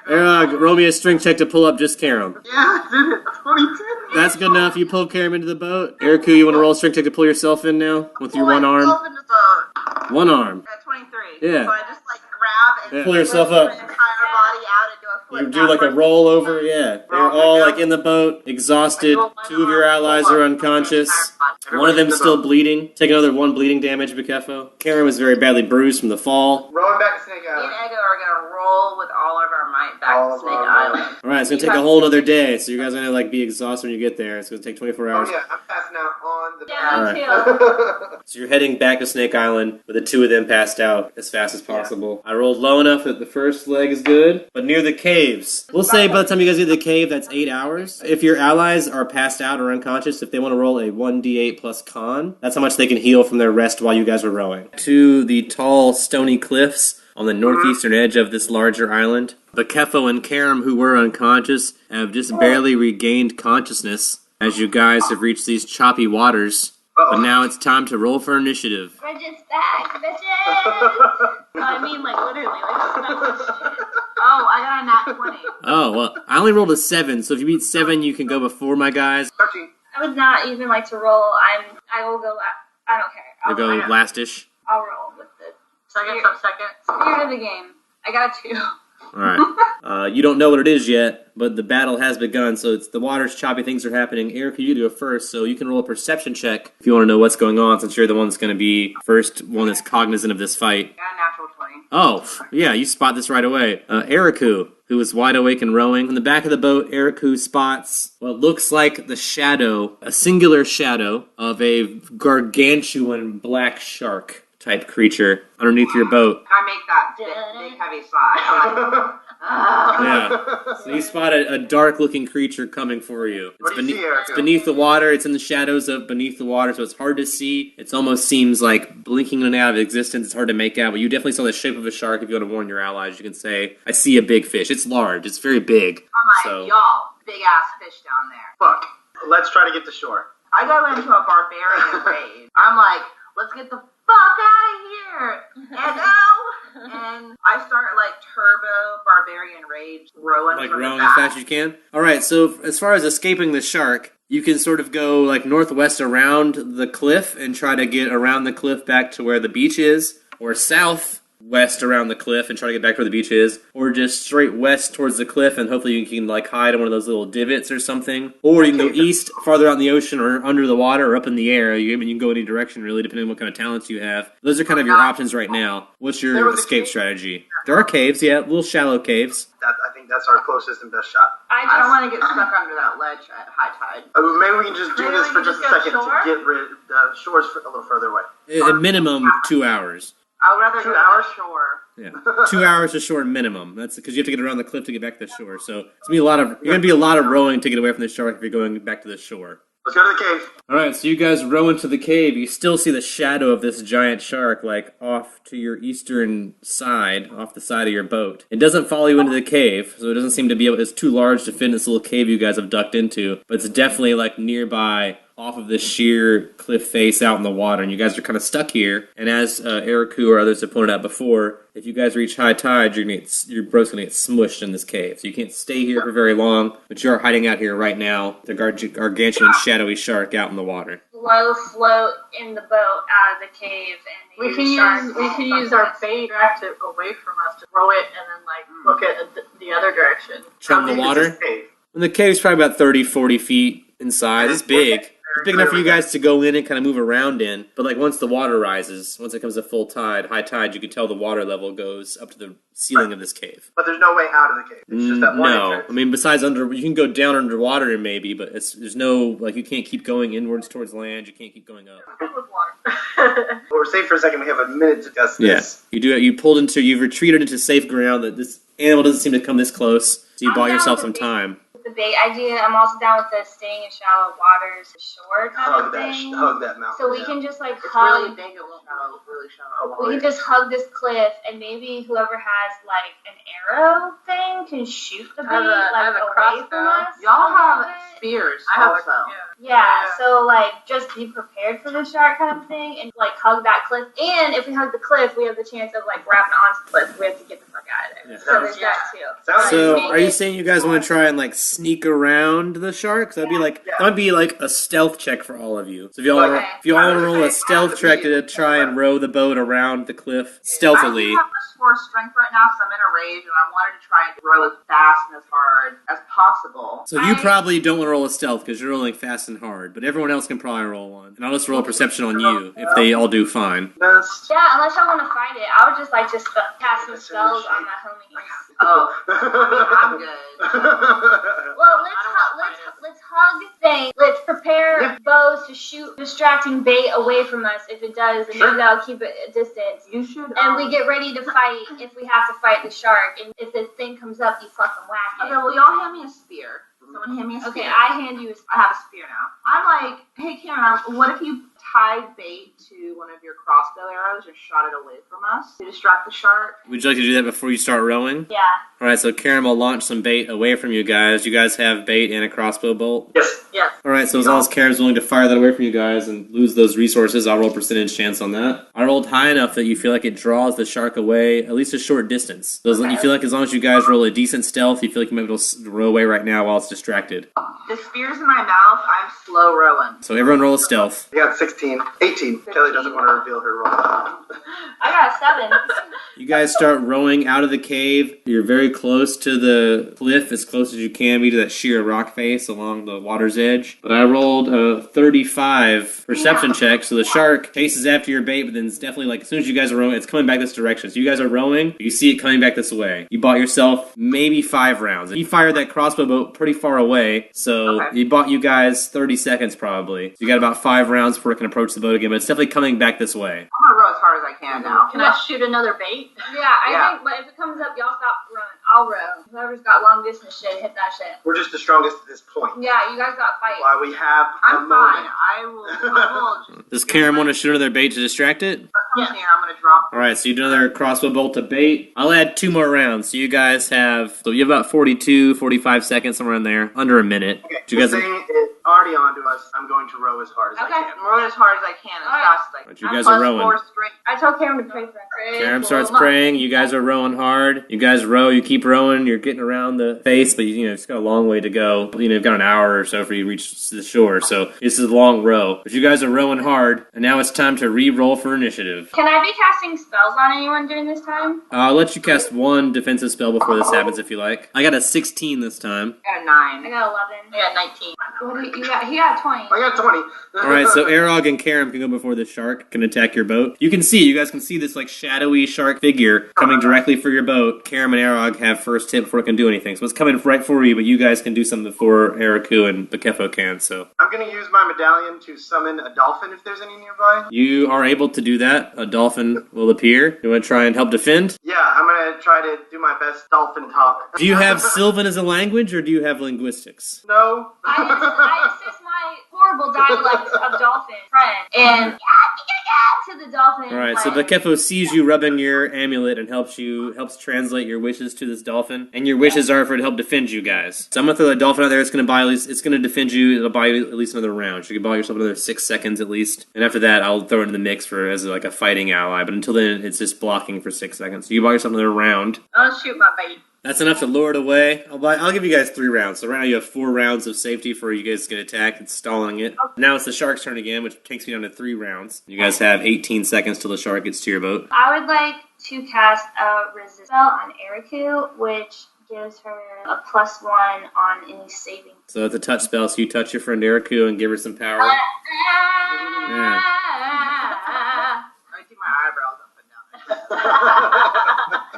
Erog, roll me a strength check to pull up just Karam. Yeah, I did it. 22. That's good enough. You pull Karam into the boat. Eriku, you want to roll a strength check to pull yourself in now with your one arm? Into the boat. One arm. At 23. Yeah. So I just like grab and Yeah. Pull yourself up. my entire body out and do a flip You do like a backwards. rollover, yeah. They're all like in the boat, exhausted. Two of your allies are unconscious. One of them's still bleeding. Take another 1 bleeding damage, Bikefo. Karen was very badly bruised from the fall. Rowing back to Snake Me and Island. Ego are gonna roll with all of our might back All to of Snake our Island. Alright, it's gonna take a whole other day, so you guys are gonna like be exhausted when you get there. It's gonna take 24 hours. Oh yeah, I'm passing out on the Yeah, Alright. me too. So you're heading back to Snake Island with the two of them passed out as fast as possible. I rolled low enough that the first leg is good, but near the caves. We'll say by the time you guys get to the cave, that's 8 hours. If your allies are passed out or unconscious, if they want to roll a 1d8 plus con, that's how much they can heal from their rest while you guys were rowing. To the tall, stony cliffs on the northeastern edge of this larger island. Bikefo and Karam, who were unconscious, have just barely regained consciousness as you guys have reached these choppy waters. But now it's time to roll for initiative. We're just back, bitches. No, I mean, like, literally, like, shit. Oh, I got a nat 20. Oh, well, I only rolled a 7, so if you beat 7, you can go before my guys. 13. I would not even like to roll. I will go. I don't care. You go lastish. I'll roll with the Second, sub-second. spirit of the game. I got a 2. Alright. You don't know what it is yet, but the battle has begun, so it's the water's choppy, things are happening. Erica, you do it first, so you can roll a perception check if you want to know what's going on, since you're the one that's going to be first one that's cognizant of this fight. Got a natural 20. Oh, yeah, you spot this right away. Eriku, who is wide awake and rowing. On the back of the boat, Eriku spots what looks like the shadow, a singular shadow, of a gargantuan black shark type creature underneath your boat. I make that big heavy sigh. Yeah. So you spot a dark-looking creature coming for you. What do you see, Erica? It's beneath the water. It's in the shadows of beneath the water, so it's hard to see. It almost seems like blinking in and out of existence. It's hard to make out, but you definitely saw the shape of a shark. If you want to warn your allies, you can say, I see a big fish. It's large. It's very big. I'm like, y'all, big ass fish down there. Fuck. Let's try to get to shore. I go into a barbarian rage. I'm like, let's get the fuck out of here. And and I start like turbo barbarian rage rowing. Like from the rowing as back. fast as you can? Alright, so as far as escaping the shark, you can sort of go like northwest around the cliff and try to get around the cliff back to where the beach is, or southwest around the cliff and try to get back to where the beach is, or just straight west towards the cliff and hopefully you can like hide in one of those little divots or something. Or you can go east, farther out in the ocean, or under the water, or up in the air. You can go any direction really, depending on what kind of talents you have. Those are kind of your options right now. What's There your was a escape cave. strategy? There are caves, yeah, little shallow caves. I think that's our closest and best shot. I don't want to get stuck under that ledge at high tide. Maybe we can just do Maybe this we for can just a just go second shore? to get rid of the shores a little further away. At minimum, 2 hours. I would rather 2 go hours? shore. Yeah, 2 hours to shore minimum. That's because you have to get around the cliff to get back to the shore. So it's gonna be a lot of rowing to get away from the shark if you're going back to the shore. Let's go to the cave. All right, so you guys row into the cave. You still see the shadow of this giant shark, like off to your eastern side, off the side of your boat. It doesn't follow you into the cave, so it doesn't seem to be able. It's too large to fit in this little cave you guys have ducked into. But it's definitely like nearby, off of this sheer cliff face out in the water, and you guys are kind of stuck here. And as Eriku or others have pointed out before, if you guys reach high tide, your boat's going to get smushed in this cave. So you can't stay here for very long, but you are hiding out here right now, the gargantuan shadowy shark out in the water. Slow float in the boat out of the cave, and We the can shark use our bait distract it away from us to throw it and then like look at the other direction. Chum the How big is water. this cave? And the cave's probably about 30, 40 feet in size. It's big. It's big enough for you guys to go in and kind of move around in. But like once the water rises, once it comes to full tide, high tide, you can tell the water level goes up to the ceiling of this cave. But there's no way out of the cave. It's just that one No, entrance. I mean besides you can go down underwater maybe, but there's no like you can't keep going inwards towards land. You can't keep going up. With water. Well, we're safe for a second. We have a minute to test this. You've retreated into safe ground that this animal doesn't seem to come this close. So you bought yourself some time. The bait idea, I'm also down with the staying in shallow waters, shore kind of thing. Hug that mountain. So we yeah. can just like It's hug. really big. It won't go really shallow. We can just hug this cliff, and maybe whoever has like an arrow thing can shoot the bait I have a away crossbow. from us. Y'all a have little bit. spears I have also. Yeah, so like just be prepared for the shark kind of thing, and like hug that cliff. And if we hug the cliff, we have the chance of like wrapping onto the cliff. We have to get the fuck out of there. Yeah. So there's that too. Sounds So, Make are you it- saying you guys want to try and like sneak around the shark? That'd be like that would be like a stealth check for all of you. So if you all Okay. want to roll a stealth check to try and row the boat around the cliff stealthily. I don't have much more strength right now because I'm in a rage and I wanted to try and row as fast and as hard as possible. So you probably don't want to roll a stealth because you're rolling fast and hard, but everyone else can probably roll one. And I'll just roll a perception on you if they all do fine. Best. Yeah, unless y'all want to fight it, I would just like to cast some spells on my homies. Oh, I'm good. Well, let's hug thing. Let's prepare bows to shoot distracting bait away from us if it does, and Sure. maybe that'll keep it at distance. You should. And we get ready to fight if we have to fight the shark. And if the thing comes up, you fucking whack Okay, it. well, y'all hand me a spear. Someone hand me a spear. Okay, I hand you a I have a spear now. I'm like, hey Karen, what if you tied bait to one of your crossbow arrows and shot it away from us to distract the shark? Would you like to do that before you start rowing? Yeah. Alright, so Karen will launch some bait away from you guys. You guys have bait and a crossbow bolt? Yes. Yes. Alright, so as long as Karen's willing to fire that away from you guys and lose those resources, I'll roll a percentage chance on that. I rolled high enough that you feel like it draws the shark away at least a short distance. So you feel like as long as you guys roll a decent stealth, you feel like you might be able to row away right now while it's distracted. The spear's in my mouth. I'm slow rowing. So everyone roll a stealth. You got 16. 18. Kelly doesn't want to reveal her roll. I got a 7. You guys start rowing out of the cave. You're very close to the cliff, as close as you can be to that sheer rock face along the water's edge. But I rolled a 35 perception check, so the shark chases after your bait, but then it's definitely like as soon as you guys are rowing, it's coming back this direction. So you guys are rowing, you see it coming back this way. You bought yourself maybe 5 rounds. He fired that crossbow boat pretty far away, so Okay. he bought you guys 30 seconds probably. So you got about 5 rounds before it can approach the boat again, but it's definitely coming back this way. I'm gonna row as hard as I can now. Can I shoot another bait? Yeah, I Yeah. think, but if it comes up, y'all stop running. I'll row. Whoever's got long distance shit, hit that shit. We're just the strongest at this point. Yeah, you guys got fight. While we have a I'm moment. fine. I will. Does Karen want to shoot another bait to distract it? Come here. I'm gonna drop. Alright, so you do another crossbow bolt to bait. I'll add 2 more rounds. So you guys have about 42, 45 seconds, somewhere in there. Under a minute. Okay. Do you guys The thing is, already onto us, I'm going to row as hard as I Okay, can. I'm rowing as hard as I can, as fast as I can. But you guys are rowing. Plus 4 strength. I told Cameron to pray for us. Karam starts praying. You guys are rowing hard. You guys row. You keep rowing. You're getting around the face, but it's got a long way to go. You've got an hour or so for you to reach the shore. So this is a long row. But you guys are rowing hard, and now it's time to re-roll for initiative. Can I be casting spells on anyone during this time? I'll let you cast one defensive spell before this happens if you like. I got a 16 this time. I got a 9. I got 11. I got 19. What do you got? He got 20. I got 20. All right, so Arog and Karam can go before the shark can attack your boat. You guys can see this like shadowy shark figure coming directly for your boat. Karam and Arog have first hit before it can do anything, so it's coming right for you. But you guys can do something before Araku and Bakefo can. So I'm going to use my medallion to summon a dolphin if there's any nearby. you are able to do that. A dolphin will appear. You want to try and help defend? Yeah, I'm going to try to do my best dolphin talk. Do you have Sylvan as a language, or do you have linguistics? No. I assist my horrible dialect of dolphin friend and to the dolphin. All right, so Bakefo sees you rubbing your amulet and helps translate your wishes to this dolphin, and your wishes are for it to help defend you guys. So I'm gonna throw the dolphin out there. It's gonna defend you. It'll buy you at least another round. So you can buy yourself another 6 seconds at least, and after that, I'll throw it in the mix as like a fighting ally. But until then, it's just blocking for 6 seconds. So you buy yourself another round. I'll shoot my bait. That's enough to lure it away. I'll give you guys 3 rounds. So right now you have 4 rounds of safety for you guys to get attacked. It's stalling it. Now it's the shark's turn again, which takes me down to 3 rounds. You guys have 18 seconds till the shark gets to your boat. I would like to cast a resist spell on Eriku, which gives her a +1 on any saving. So it's a touch spell, so you touch your friend Eriku and give her some power. Yeah. I keep my eyebrows up and down.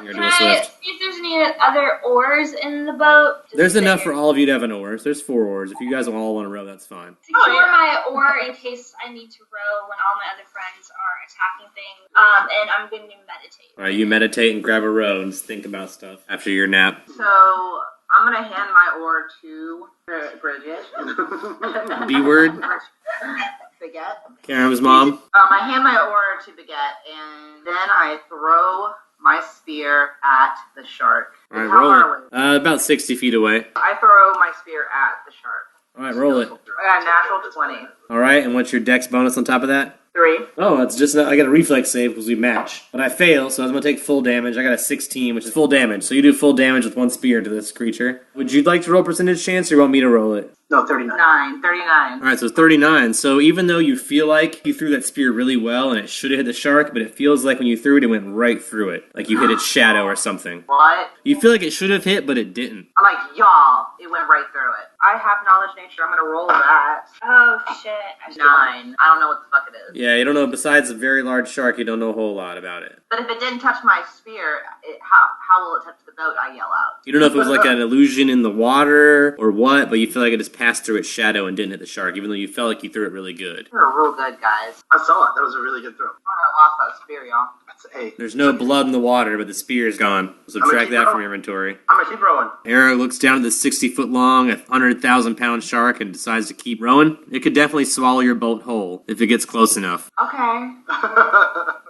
You're Can doing I swift. see if there's any other oars in the boat? Just There's enough there. for all of you to have an oar. There's 4 oars. If you guys all want to row, that's fine. Secure Oh, yeah. my oar in case I need to row when all my other friends are attacking things. And I'm going to meditate. All right, you meditate and grab a row and just think about stuff after your nap. So I'm gonna hand my oar to Bridget. B word, Baguette. Karam's mom. I hand my oar to Baguette, and then I throw my spear at the shark. All right, How roll far it. away? About 60 feet away. I throw my spear at the shark. All right, roll it. I got a natural 20. All right, and what's your dex bonus on top of that? 3. Oh, that's just I got a reflex save because we match. But I fail, so I'm going to take full damage. I got a 16, which is full damage. So you do full damage with 1 spear to this creature. Would you like to roll percentage chance, or you want me to roll it? No, 39. 39. All right, so it's 39. So even though you feel like you threw that spear really well and it should have hit the shark, but it feels like when you threw it, it went right through it. Like you hit its shadow or something. What? You feel like it should have hit, but it didn't. I'm like, y'all, it went right through it. I have knowledge nature. I'm gonna roll that. Oh, shit. I should- 9. I don't know what the fuck it is. Yeah, you don't know. Besides a very large shark, you don't know a whole lot about it. But if it didn't touch my spear, how will it touch the boat? I yell out. You don't know if it was like an illusion in the water or what, but you feel like it just passed through its shadow and didn't hit the shark, even though you felt like you threw it really good. You're real good, guys. I saw it. That was a really good throw. I lost that spear, y'all. That's A. There's no blood in the water, but the spear is gone. Subtract that from your inventory. I'm going to keep rowing. Arrow looks down at the 60-foot-long, 100,000-pound shark and decides to keep rowing. It could definitely swallow your boat whole if it gets close enough. Okay.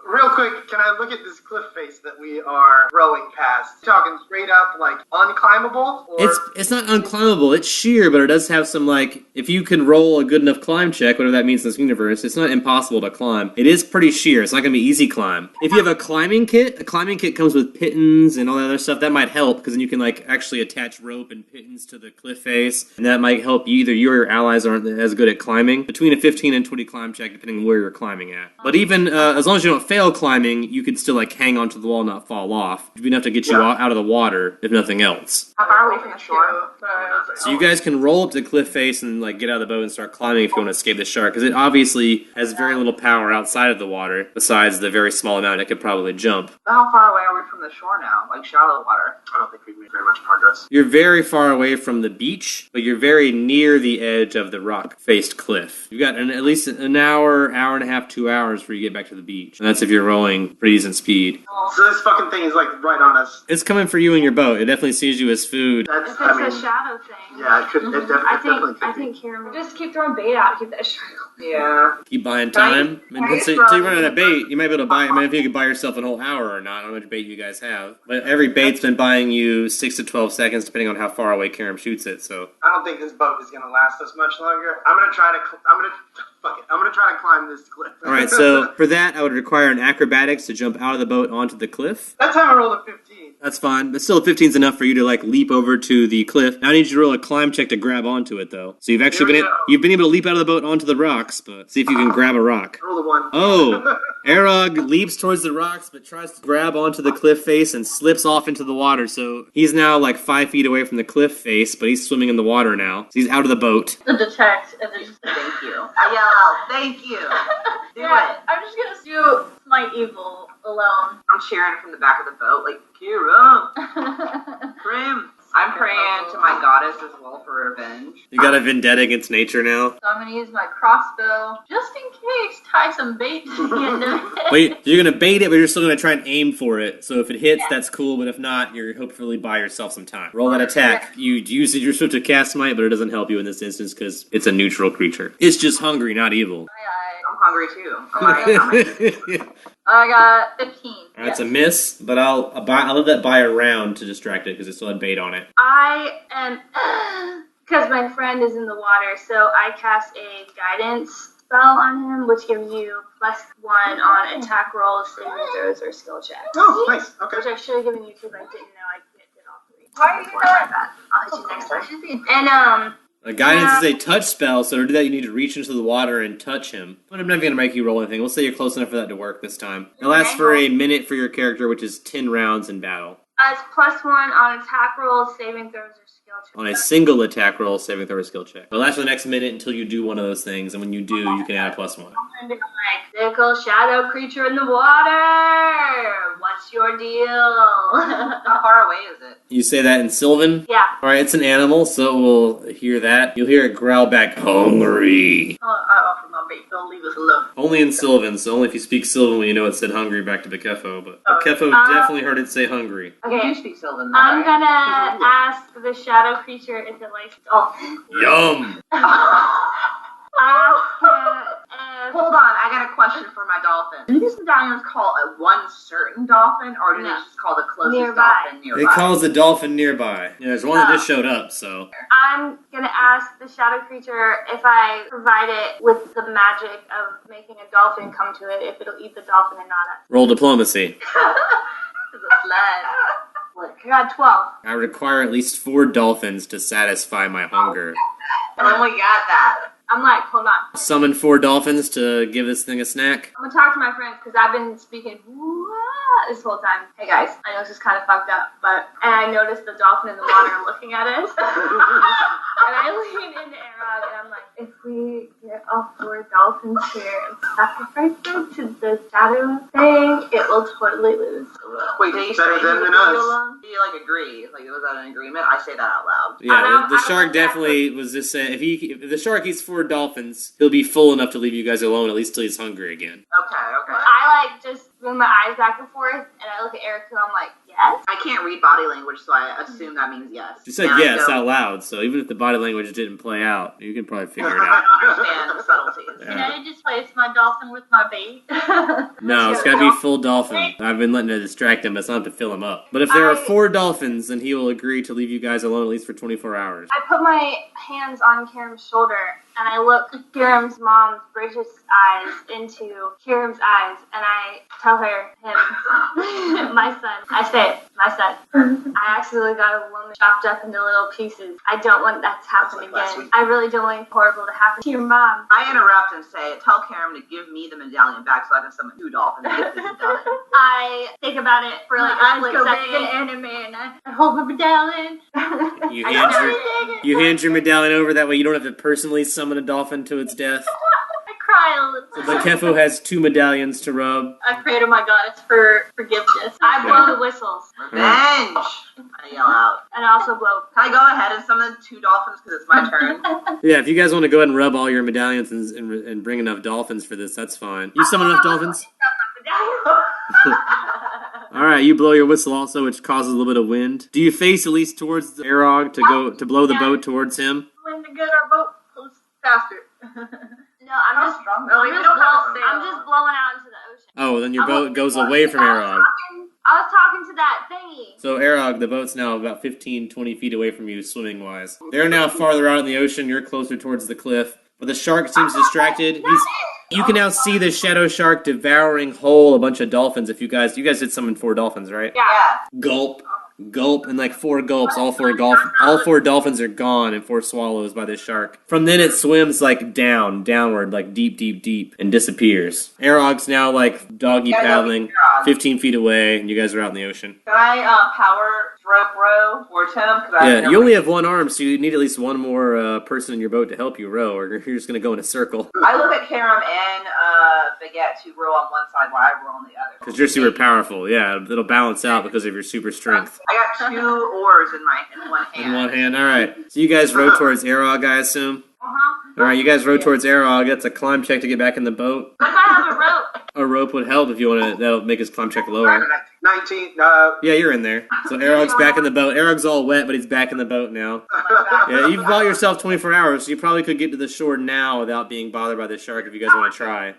Real quick, can I look at this cliff face that we are rowing past? Talking straight up, like, unclimbable? Or... It's not unclimbable. It's sheer, but it does have some, like, if you can roll a good enough climb check, whatever that means in this universe, it's not impossible to climb. It is pretty sheer. It's not going to be easy climb. If you have a climbing kit comes with pittons and all that other stuff. That might help, because then you can, like, actually attach rope and pittons to the cliff face, and that might help you. Either you or your allies aren't as good at climbing. Between a 15 and 20 climb check, depending on where you're climbing at. But even, as long as you don't fail climbing, you could still, like, hang onto the wall and not fall off. It'd be enough to get you out of the water, if nothing else. How far away from the shore? So you guys can roll up to the cliff face and like get out of the boat and start climbing if you want to escape the shark, because it obviously has very little power outside of the water, besides the very small amount it could probably jump. How far away are we from the shore now? Like shallow water? I don't think we've made very much progress. You're very far away from the beach, but you're very near the edge of the rock-faced cliff. You've got at least an hour, hour and a half, 2 hours before you get back to the beach. And that's if if you're rolling pretty decent speed. So this fucking thing is like right on us. It's coming for you and your boat. It definitely sees you as food. That's, If it's I mean, a shadow thing. yeah, it could. It definitely could I be. think Karen, just keep throwing bait out. Keep that shark. Yeah. Keep buying Can I- time. I mean, can I until throw- you run out of bait, you might be able to buy. I mean, if you could buy yourself a whole hour or not, I don't know how much bait you guys have. But every bait's been buying you 6 to 12 seconds, depending on how far away Karam shoots it. So I don't think this boat is gonna last us much longer. I'm gonna try to. Fuck it. I'm gonna try to climb this cliff. all right. So for that, I would require an acrobatics to jump out of the boat onto the cliff. that time I rolled a 15. That's fine, but still 15's enough for you to like leap over to the cliff. Now I need you to roll a climb check to grab onto it though. So you've actually Here we go. you've been able to leap out of the boat onto the rocks, but see if you can grab a rock. Roll a 1. Oh, Arog leaps towards the rocks, but tries to grab onto the cliff face and slips off into the water. So he's now like 5 feet away from the cliff face, but he's swimming in the water now. So he's out of the boat. The detect and then Thank you. I yell out, thank you. Do yeah, it. I'm just gonna do my evil alone. I'm cheering from the back of the boat, like, Kira, Prim. I'm praying to my goddess as well for revenge. You got a vendetta against nature now. So I'm gonna use my crossbow just in case. Tie some bait to the end of it. Wait, you're gonna bait it, but you're still gonna try and aim for it. So if it hits, that's cool. But if not, you're hopefully buy yourself some time. Roll that attack. You use your switch to cast smite, but it doesn't help you in this instance because it's a neutral creature. It's just hungry, not evil. I'm hungry too. I'm like, I got 15. That's a miss, but I'll let that buy a round to distract it because it still had bait on it. I am, because my friend is in the water, so I cast a guidance spell on him, which gives you +1 on attack rolls, saving throws, or skill checks. Oh, nice. Okay. Which I should have given you too, but I didn't know I did all 3. Why are you Before not- that. I'll hit you next time. And A guidance is a touch spell, so to do that you need to reach into the water and touch him. But I'm not going to make you roll anything. We'll say you're close enough for that to work this time. It lasts for a minute for your character, which is 10 rounds in battle. it's +1 on attack rolls, saving throws, or skill checks. On a single attack roll, saving throw or skill check. It'll last for the next minute until you do one of those things, and when you do, you can add a +1. I'm like, fickle shadow creature in the water. What's your deal? how far away is it? You say that in Sylvan? Yeah. Alright, it's an animal, so we'll hear that. You'll hear it growl back, hungry. I offer my bait. Don't leave us alone. Only in Sylvan, so only if you speak Sylvan will you know it said hungry back to Bekefo, but Bekefo definitely heard it say hungry. You Okay. speak Sylvan, I'm right? gonna ask the shadow creature if it likes dolphins. Yum! Hold on, I got a question for my dolphin. Do these medallions call one certain dolphin, or do they No. just call the closest Nearby. dolphin nearby? It calls the dolphin nearby. Yeah, there's one that just showed up, so. I'm gonna ask the shadow creature if I provide it with the magic of making a dolphin come to it, if it'll eat the dolphin or not. Roll diplomacy. It's a sled. I got 12. I require at least 4 dolphins to satisfy my hunger. Oh, we got that. I'm like, hold on. Summon 4 dolphins to give this thing a snack. I'm gonna talk to my friends because I've been speaking this whole time. Hey guys, I know this is kind of fucked up, and I noticed the dolphin in the water looking at us. And I lean into Arog and I'm like, if we get all 4 dolphins here and sacrifice them to the shadow thing, it will totally lose. Wait, did you say Better them you than would us. feel alone? Do you like agree? Like, was that an agreement? I say that out loud. Yeah, the I shark don't like definitely was just saying, if the shark eats 4 dolphins, he'll be full enough to leave you guys alone, at least till he's hungry again. Okay. I like just move my eyes back and forth and I look at Eric and I'm like, yes? I can't read body language, so I assume that means yes. You said And I yes go, out loud, so even if the body language didn't play out, you can probably figure it out. I understand the subtleties. Yeah. Can I displace my dolphin with my bait? No, it's gotta be full dolphin. I've been letting it distract him, but it's not to fill him up. But if there are 4 dolphins, then he will agree to leave you guys alone at least for 24 hours. I put my hands on Kiram's shoulder and I look Kiram's mom's Bridget's eyes into Kiram's eyes and I tell her, him, my son. I say, my son. I accidentally got a woman chopped up into little pieces. I don't want that to happen again. I really don't want anything horrible to happen to your mom. I interrupt and say, tell Karen to give me the medallion back so I can summon 2 dolphins and get this done. I think about it for like My a eyes split go big and second. anime and I hold the medallion. You I hand don't your, take it. you hand your medallion over, that way you don't have to personally summon a dolphin to its death. I cry a little. But Kefo has 2 medallions to rub. I pray to my goddess for forgiveness. I blow the whistles Revenge! I yell out. and I also blow. Can I go ahead and summon 2 dolphins because it's my turn? Yeah, if you guys want to go ahead and rub all your medallions and bring enough dolphins for this, that's fine. You summon enough dolphins? All right, you blow your whistle also, which causes a little bit of wind. Do you face at least towards Arog to blow the boat towards him? When to get our boat goes faster. No, I'm just blowing out into the ocean. Oh, then your boat goes away from Arog. I was talking to that thingy. So Arog, the boat's now about 15, 20 feet away from you, swimming-wise. They're now farther out in the ocean. You're closer towards the cliff. But the shark seems distracted. You can now see the shadow shark devouring whole a bunch of dolphins. If you guys did summon 4 dolphins, right? Yeah. Gulp, gulp, and like 4 gulps. All four dolphins are gone and 4 swallows by this shark. From then it swims like downward, like deep, and disappears. Arog's now like doggy paddling, 15 feet away, and you guys are out in the ocean. Can I power stroke row towards him? Yeah, you only have 1 arm, so you need at least 1 more person in your boat to help you row, or you're just going to go in a circle. I look at Karam and Baguette to row on one side while I row on the other. Because you're super powerful, yeah. It'll balance out because of your super strength. I got 2 oars in one hand. In one hand, alright. So you guys row towards Arog, I assume? Uh-huh. Alright, you guys row towards Arog. That's a climb check to get back in the boat. What if I have a rope? A rope would help if you want to. That'll make his climb check lower. 19. Yeah, you're in there. So Arog's back in the boat. Arog's all wet, but he's back in the boat now. Yeah, you've bought yourself 24 hours, so you probably could get to the shore now without being bothered by the shark if you guys want to try.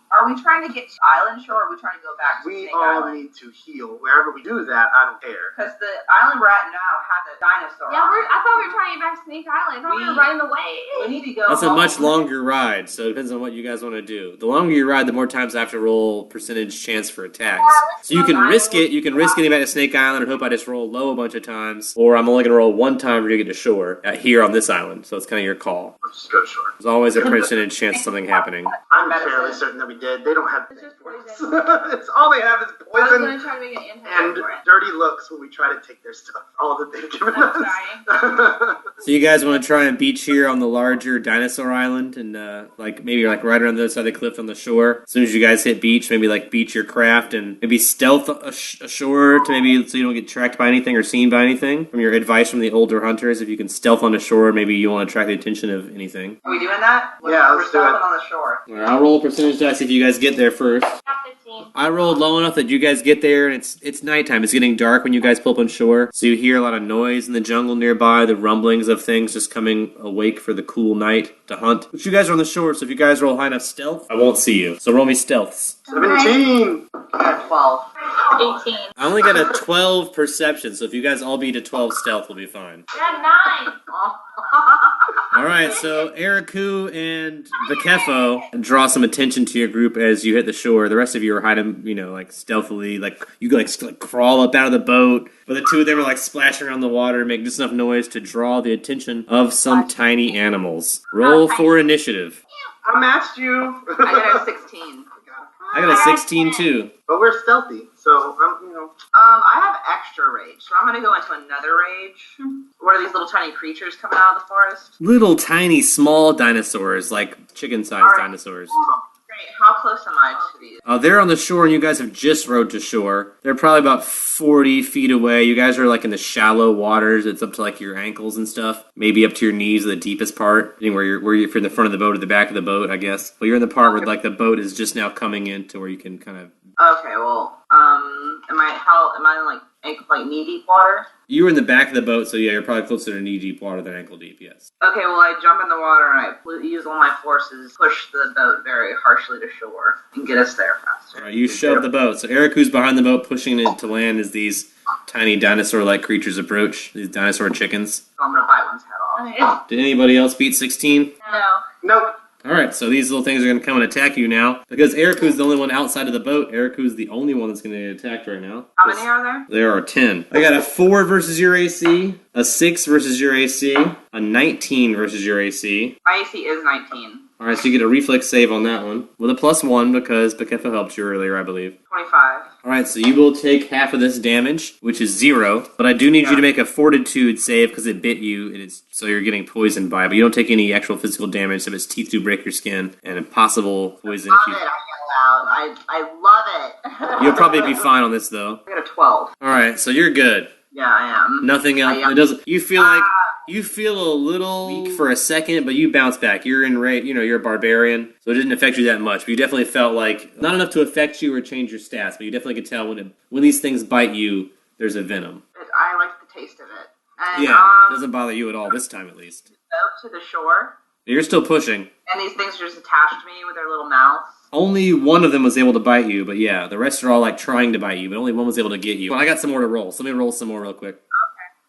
Are we trying to get to island shore, or are we trying to go back to We Snake all Island? need to heal. Wherever we do that, I don't care. Because the island we're at now has a dinosaur. Yeah, I thought we were trying to get back to Snake Island. I thought we were running away. We need to go. That's a home. much longer ride, so it depends on what you guys want to do. The longer you ride, the more times I have to roll percentage chance for attacks. So you can risk it. You can risk getting back to Snake Island and hope I just roll low a bunch of times, or I'm only going to roll 1 time for you to get to shore here on this island. So it's kind of your call. Let's just go short. There's always a percentage chance of something happening. I'm fairly certain that we did. They don't have it's all they have is I was poison gonna try to make an and antidote for it. dirty looks when we try to take their stuff. All that they've given us. So you guys want to try and beach here on the larger dinosaur island, and maybe right around the other side of the cliff on the shore. As soon as you guys hit beach, maybe beach your craft and maybe stealth ashore to maybe so you don't get tracked by anything or seen by anything. From your advice from the older hunters, if you can stealth on the shore, maybe you want to attract the attention of anything. Are we doing that? Yeah, we're let's do it. stopping on the shore. All right, I'll roll a percentage dice if you guys get there first. Got 15. I rolled low enough that you guys get there, and it's nighttime. It's getting dark when you guys pull up on shore, so you hear a lot of noise in the jungle nearby, the rumblings of things just coming awake for the cool night to hunt. But you guys are on the shore, so if you guys roll high enough stealth, I won't see you. So roll me stealths. 17. I got 12. 18. I only got a 12 perception, so if you guys all beat a 12 stealth, we'll be fine. I got 9. Alright, so Eriku and Bakefo draw some attention to your group as you hit the shore. The rest of you are hiding, stealthily, you crawl up out of the boat. But the 2 of them are splashing around the water, making just enough noise to draw the attention of some tiny animals. Roll for initiative. I matched you. I got a 16. I got a 16 too. But we're stealthy, so I have extra rage, so I'm gonna go into another rage. Where are these little tiny creatures coming out of the forest? Little tiny small dinosaurs, like chicken-sized dinosaurs. Great. How close am I to these? They're on the shore, and you guys have just rowed to shore. They're probably about 40 feet away. You guys are in the shallow waters. It's up to your ankles and stuff. Maybe up to your knees, the deepest part. Where you're if you're in the front of the boat or the back of the boat, I guess. But you're in the part where the boat is just now coming in to where you can kind of. Okay, well, am I in knee deep water? You were in the back of the boat, so yeah, you're probably closer to knee deep water than ankle deep. Yes. Okay, well, I jump in the water and I use all my forces, push the boat very harshly to shore, and get us there faster. All right, you shove the boat. So Eric, who's behind the boat, pushing it to land as these tiny dinosaur-like creatures approach. These dinosaur chickens. So I'm gonna bite one's head off. Did anybody else beat 16? No. Nope. Alright, so these little things are going to come and attack you now. Because Eriku's the only one outside of the boat. Eriku's the only one that's going to get attacked right now. How many are there? There are 10. I got a 4 versus your AC, a 6 versus your AC, a 19 versus your AC. My AC is 19. Alright, so you get a reflex save on that one. With a +1 because Bakefo helped you earlier, I believe. 25. Alright, so you will take half of this damage, which is 0. But I do need you to make a fortitude save because it bit you, so you're getting poisoned by it. But you don't take any actual physical damage if its teeth do break your skin. And impossible poison if I love it, I yell out. I love it. You'll probably be fine on this, though. I got a 12. Alright, so you're good. Yeah, I am. Nothing else. I am. It doesn't. You feel You feel a little weak for a second, but you bounce back. You're in you're a barbarian, so it didn't affect you that much. But you definitely felt like not enough to affect you or change your stats. But you definitely could tell when these things bite you, there's a venom. I like the taste of it. And, Yeah, it doesn't bother you at all this time, at least. Out to the shore, You're still pushing. and these things are just attached to me with their little mouths. Only one of them was able to bite you, but yeah, the rest are all like trying to bite you, but only one was able to get you. Well, I got some more to roll, so let me roll some more real quick. Okay.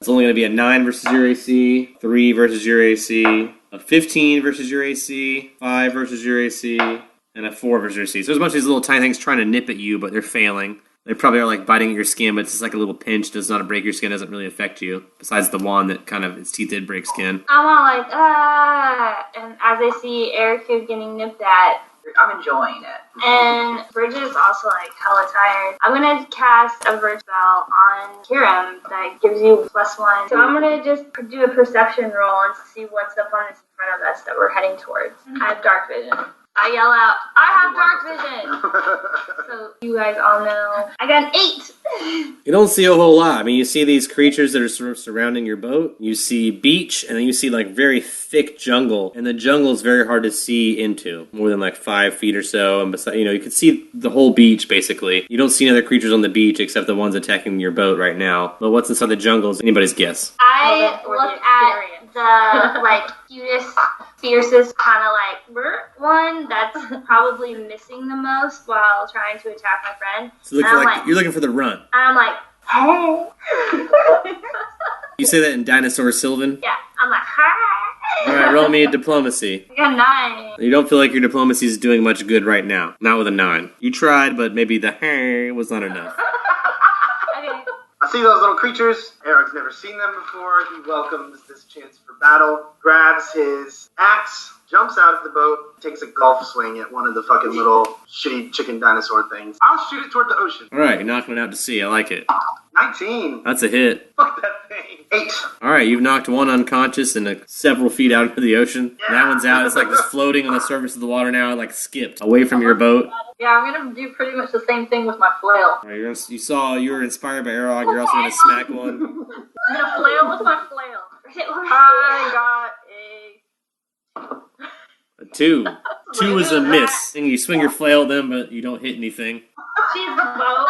It's only going to be a 9 versus your AC, 3 versus your AC, a 15 versus your AC, 5 versus your AC, and a 4 versus your AC. So there's a bunch of these little tiny things trying to nip at you, but they're failing. They probably are like biting at your skin, but it's just like a little pinch. Does not break your skin, doesn't really affect you. Besides the one that kind of, its teeth did break skin. I'm all like, and as I see Erica getting nipped at, I'm enjoying it. and Bridget's also like hella tired, I'm gonna cast a verse spell on Kiram that gives you +1. So I'm gonna just do a perception roll and see what's up on this in front of us that we're heading towards. I have dark vision. I yell out, I have dark vision! So you guys all know. I got an 8! You don't see a whole lot. I mean, you see these creatures that are sort of surrounding your boat. You see beach, and then you see like very thick jungle. And the jungle is very hard to see into, more than like 5 feet or so. And beside, you can see the whole beach basically. You don't see any other creatures on the beach except the ones attacking your boat right now. But what's inside the jungle is anybody's guess. I look at the like cutest, fiercest kind of like one that's probably missing the most while trying to attack my friend. So look for, like, you're looking for the runt. And I'm like, hey. You say that in Dinosaur Sylvan? Yeah, I'm like, hi. Alright, roll me a diplomacy. I got a 9. You don't feel like your diplomacy is doing much good right now. Not with a 9. You tried, but maybe the hey was not enough. Okay. I see those little creatures. Eric's never seen them before. He welcomes this chance for battle, grabs his axe, jumps out of the boat, takes a golf swing at one of the fucking little shitty chicken dinosaur things. I'll shoot it toward the ocean. Alright, you're knocking it out to sea. I like it. 19. That's a hit. Fuck that thing. 8. Alright, you've knocked one unconscious and several feet out into the ocean. Yeah. That one's out. It's like just floating on the surface of the water now, like skipped away from your boat. Yeah, I'm gonna do pretty much the same thing with my flail. Alright, you were inspired by Arog. You're also going to smack one. I'm gonna flail with my flail. I got a... A 2. 2 is a miss. And you swing your flail at them, but you don't hit anything. She's the boat.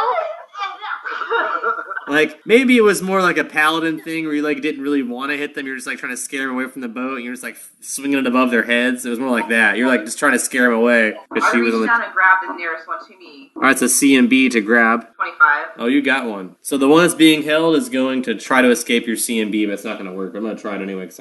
Like, maybe it was more like a paladin thing where you, like, didn't really want to hit them. You're just, like, trying to scare them away from the boat. And you're just, like, swinging it above their heads. It was more like that. You're, like, just trying to scare them away. I reached down and grabbed the nearest one to me. Alright, it's a C and B to grab. 25. Oh, you got one. So the one that's being held is going to try to escape your C and B, but it's not going to work. I'm going to try it anyway because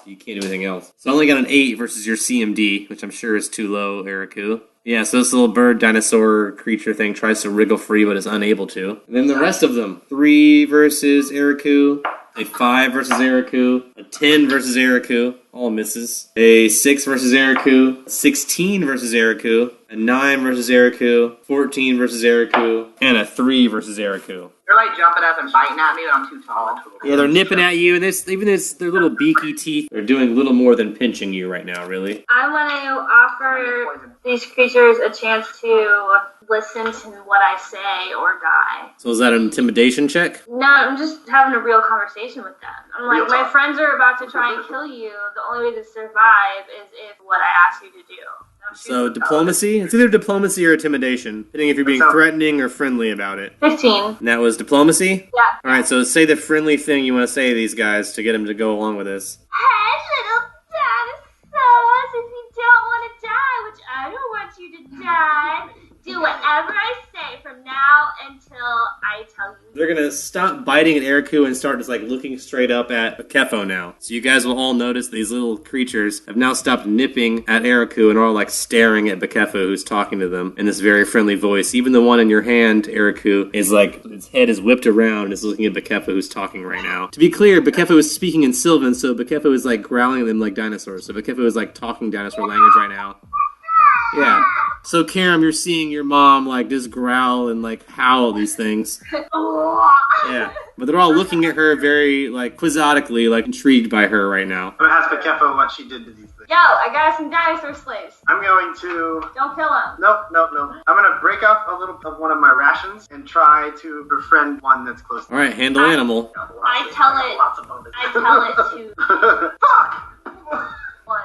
you can't do anything else. So I only got an 8 versus your CMD, which I'm sure is too low, Eriku. Yeah, so this little bird dinosaur creature thing tries to wriggle free but is unable to. And then the rest of them. 3 versus Eriku, a 5 versus Eriku, a 10 versus Eriku, all misses. A 6 versus Eriku, a 16 versus Eriku, a 9 versus Eriku, 14 versus Eriku, and a 3 versus Eriku. They're like jumping up and biting at me, but I'm too tall. Yeah, they're nipping at you, and their little beaky teeth are doing little more than pinching you right now, really. I want to offer these creatures a chance to listen to what I say or die. So is that an intimidation check? No, I'm just having a real conversation with them. I'm like, Real my talk. friends are about to try and kill you. The only way to survive is if what I ask you to do. Now So shoot. diplomacy? It's either diplomacy or intimidation, depending if you're being threatening or friendly about it. 15. And that was diplomacy? Yeah. Alright, so say the friendly thing you want to say to these guys to get them to go along with this. Hey, little dinosaurs, if you don't want to die, which I don't want you to die, do whatever I say from now until I tell you. They're gonna stop biting at Eriku and start just like looking straight up at Kefo now. So you guys will all notice these little creatures have now stopped nipping at Eriku and are all like staring at Bekefo, who's talking to them in this very friendly voice. Even the one in your hand, Eriku, is like, its head is whipped around and is looking at Bekefo, who's talking right now. To be clear, Bekefo is speaking in Sylvan, so Bekefo is like growling at them like dinosaurs. So Bekefo is like talking dinosaur language right now. Yeah. So Karam, you're seeing your mom like just growl and like howl these things. Yeah. but they're all looking at her very, like, quixotically, like, intrigued by her right now. I'm gonna ask Bakefo what she did to these things. Yo, I got some dinosaur slaves. I'm going to... Don't kill them. Nope. I'm gonna break up a little of one of my rations and try to befriend one that's close to me. Alright, handle animal. I tell it. Lots of bonus. I tell it to Fuck! one.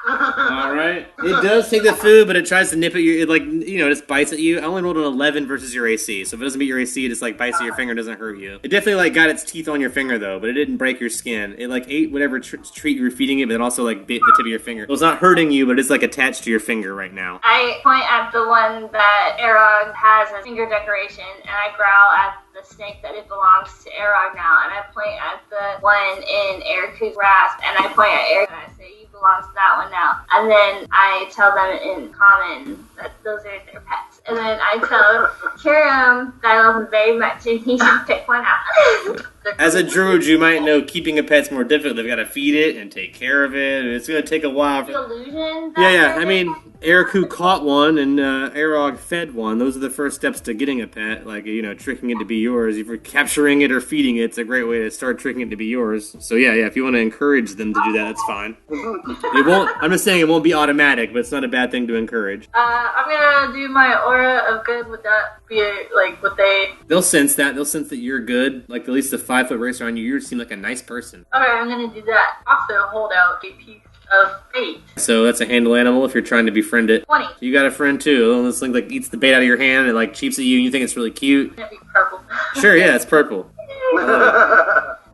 Alright. It does take the food, but it tries to nip at you. It, like, you know, just bites at you. I only rolled an 11 versus your AC, so if it doesn't beat your AC, it just, like, bites at your finger and doesn't hurt you. It definitely, like, got its teeth on your finger, though, but it didn't break your skin. It, like, ate whatever treat you were feeding it, but it also, like, bit the tip of your finger. So it's not hurting you, but it's, like, attached to your finger right now. I point at the one that Arog has as finger decoration, and I growl at the snake that it belongs to Arog now, and I point at the one in Eriku's grasp, and I point at Eric and I say, you belong to that one now. And then I tell them in common that those are their pets. And then I tell Kirim that I love him very much, and he should pick one out. As a druid, you might know keeping a pet's more difficult. They've got to feed it and take care of it, and it's going to take a while. The illusion. Yeah. I mean, Eriku caught one, and Arog fed one. Those are the first steps to getting a pet, like, you know, tricking it to be yours. If you're capturing it or feeding it, it's a great way to start tricking it to be yours. So yeah, if you want to encourage them to do that, that's fine. It won't. I'm just saying it won't be automatic, but it's not a bad thing to encourage. I'm gonna do my aura of good. Would that be like? Would they? They'll sense that. They'll sense that you're good. Like, at least the 5-foot racer on you, you seem like a nice person. Okay, I'm gonna do that. Also, hold out a piece of bait. So that's a handle animal if you're trying to befriend it. 20. So you got a friend too. This thing like eats the bait out of your hand and like cheeps at you, and you think it's really cute. It'd be purple. Sure, yeah, it's purple.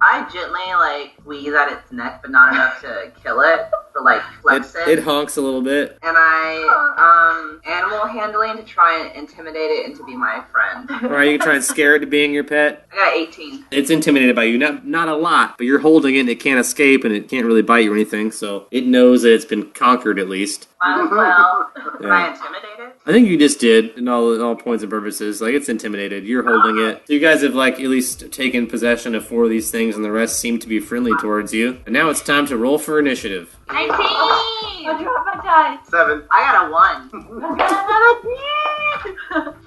I gently, like, squeeze at its neck, but not enough to kill it, but, like, flex it. It honks a little bit. And I, animal handling to try and intimidate it and to be my friend. Alright, you can try and scare it to being your pet. I got 18. It's intimidated by you, not a lot, but you're holding it and it can't escape and it can't really bite you or anything, so it knows that it's been conquered at least. Well, am I Yeah. intimidated? I think you just did, in all points and purposes. Like, it's intimidated. You're holding it. So you guys have, like, at least taken possession of 4 of these things, and the rest seem to be friendly towards you. And now it's time to roll for initiative. 19! I dropped my dice. 7. I got a 1.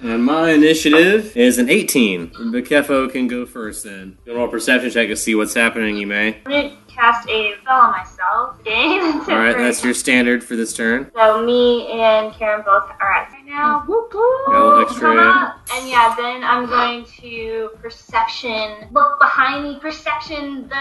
And my initiative is an 18. Bakefo can go first, then. You can roll a perception check to see what's happening, you may. I'm gonna cast a spell on myself. Gain. Alright, that's your standard for this turn. So me and Karen both are at right now. Got a little extra in. And yeah, then I'm going to perception. Look behind me. Perception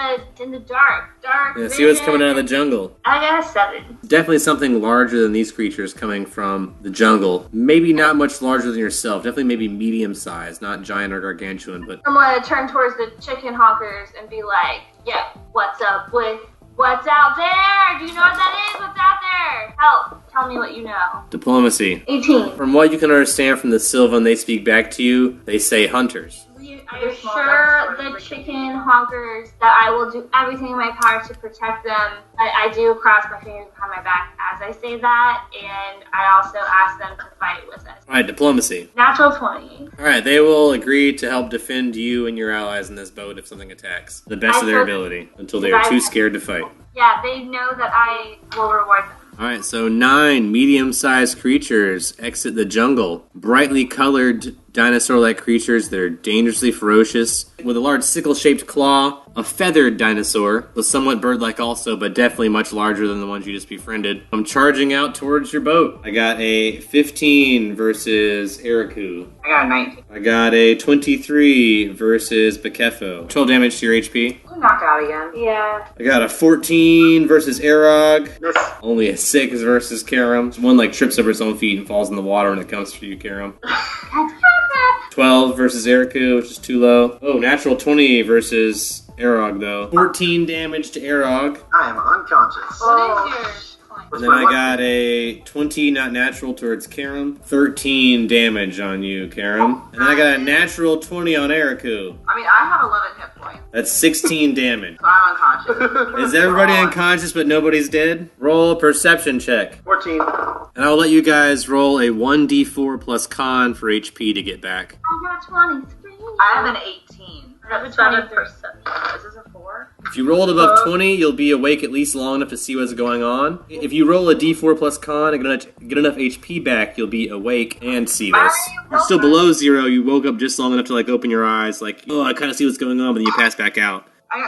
in the dark. Dark. Yeah, see what's vision. coming out of the jungle. I got a 7. Definitely something larger than these creatures coming from the jungle. Maybe not much larger than yourself. Definitely maybe medium sized, not giant or gargantuan, but I'm gonna turn towards the chicken honkers and be like, yeah, what's up with what's out there? Do you know what that is? What's out there? Help. Tell me what you know. diplomacy. 18. From what you can understand from the Sylvan they speak back to you, they say hunters. I assure the chicken honkers that I will do everything in my power to protect them. I do cross my fingers behind my back as I say that, and I also ask them to fight with us. Alright, diplomacy. Natural 20. Alright, they will agree to help defend you and your allies in this boat if something attacks. The best of their ability, until they are too scared to fight. Yeah, they know that I will reward them. Alright, so 9 medium-sized creatures exit the jungle. Brightly colored dinosaur-like creatures that are dangerously ferocious. With a large sickle-shaped claw, a feathered dinosaur, was somewhat bird-like also, but definitely much larger than the ones you just befriended. I'm charging out towards your boat. I got a 15 versus Eriku. I got a 19. I got a 23 versus Bakefo. 12 damage to your HP. I'm knocked out again. Yeah. I got a 14 versus Arog. Miss. Only a 6 versus Karam. One like trips over its own feet and falls in the water when it comes for you, Karam. 12 versus Eriku, which is too low. Oh, natural 20 versus Arog, though. 14 damage to Arog. I am unconscious. What is yours? And then I got a 20 not natural towards Karam. 13 damage on you, Karam. And then I got a natural 20 on Eriku. I mean, I have 11 hit points, That's 16 damage. so I'm unconscious. Is everybody unconscious but nobody's dead? Roll a perception check. 14. And I'll let you guys roll a 1d4 plus con for HP to get back. I got 23. I have an 18. I got 7%. Is this a 4? If you rolled above 20, you'll be awake at least long enough to see what's going on. If you roll a d4 plus con and get enough HP back, you'll be awake and see this. If you're still below 0, you woke up just long enough to like open your eyes, like, oh, I kind of see what's going on, but then you pass back out. I'm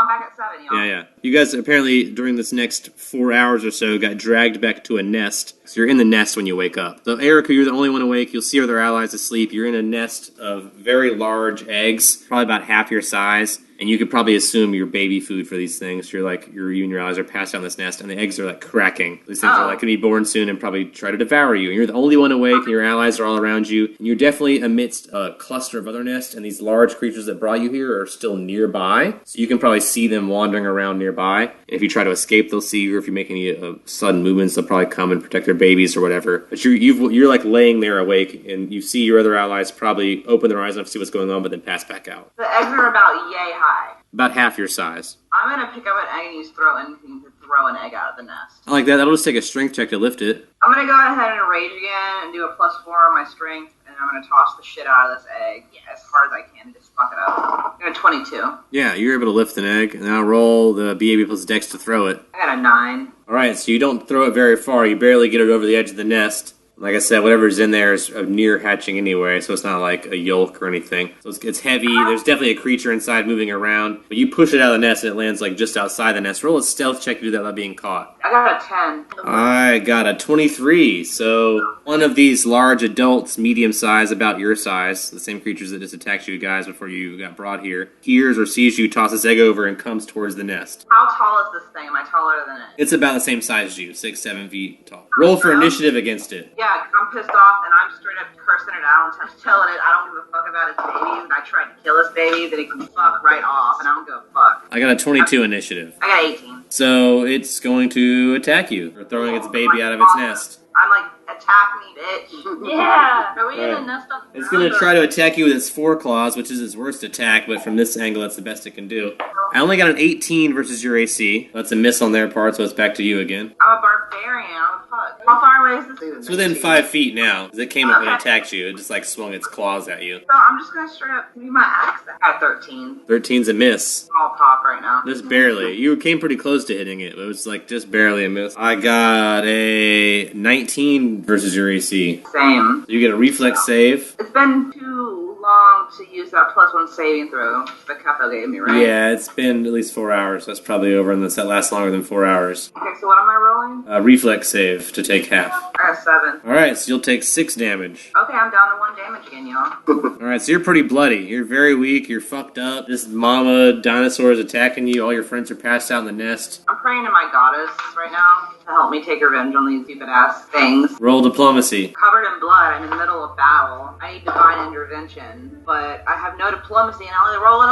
back at 7, y'all. Yeah. You guys apparently, during this next 4 hours or so, got dragged back to a nest. So you're in the nest when you wake up. So Erica, you're the only one awake. You'll see other allies asleep. You're in a nest of very large eggs, probably about half your size. And you could probably assume your baby food for these things. You and your allies are passed out in this nest, and the eggs are like cracking. These things are like going to be born soon and probably try to devour you. And you're the only one awake, and your allies are all around you. And you're definitely amidst a cluster of other nests, and these large creatures that brought you here are still nearby. So you can probably see them wandering around nearby. And if you try to escape, they'll see you. Or if you make any sudden movements, they'll probably come and protect their babies or whatever. But you're like laying there awake, and you see your other allies probably open their eyes enough to see what's going on, but then pass back out. The eggs are about yay high. About half your size. I'm gonna pick up an egg and use throw anything to throw an egg out of the nest. I like that. That'll just take a strength check to lift it. I'm gonna go ahead and rage again and do a +4 on my strength, and I'm gonna toss the shit out of this egg as hard as I can to just fuck it up. I got a 22. Yeah, you're able to lift an egg, and now roll the BAB plus Dex to throw it. I got a 9. Alright, so you don't throw it very far. You barely get it over the edge of the nest. Like I said, whatever's in there is near hatching anyway, so it's not like a yolk or anything. So it's heavy. There's definitely a creature inside moving around. But you push it out of the nest and it lands like just outside the nest. Roll a stealth check to do that without being caught. I got a 10. I got a 23. So one of these large adults, medium size, about your size, the same creatures that just attacked you guys before you got brought here, hears or sees you toss this egg over and comes towards the nest. How tall is this thing? Am I taller than it? It's about the same size as you, 6-7 feet tall. Roll for initiative against it. Yeah, because I'm pissed off and I'm straight up cursing it out and telling it I don't give a fuck about its baby. When I tried to kill this baby, that it can fuck right off and I don't give a fuck. I got a 22 initiative. I got 18. So it's going to attack you for throwing its baby out of its nest. I'm like, attack me, bitch. Yeah. Are we in a nest up? It's going to try to attack you with its foreclaws, which is its worst attack, but from this angle, that's the best it can do. I only got an 18 versus your AC. That's a miss on their part, so it's back to you again. I'm a barbarian. I'm a fuck. How far away is this? It's within 5 feet now, because it came up and attacked you. It just like swung its claws at you. So I'm just gonna straight up give you my axe. I got 13. 13's a miss. I'm all pop right now. Just barely. You came pretty close to hitting it, but it was like just barely a miss. I got a 19 versus your AC. Same. You get a reflex save. It's been too long to use that +1 saving throw that Capo gave me, right? Yeah, it's been at least 4 hours. That's probably over, and that lasts longer than 4 hours. Okay, so what am I rolling? Reflex save to take half. I got 7. Alright, so you'll take 6 damage. Okay, I'm down to 1 damage again, y'all. Alright, so you're pretty bloody. You're very weak. You're fucked up. This mama dinosaur is attacking you. All your friends are passed out in the nest. I'm praying to my goddess right now to help me take revenge on these stupid ass things. Roll diplomacy. Covered in blood, I'm in the middle of battle. I need divine intervention, but I have no diplomacy and I only roll an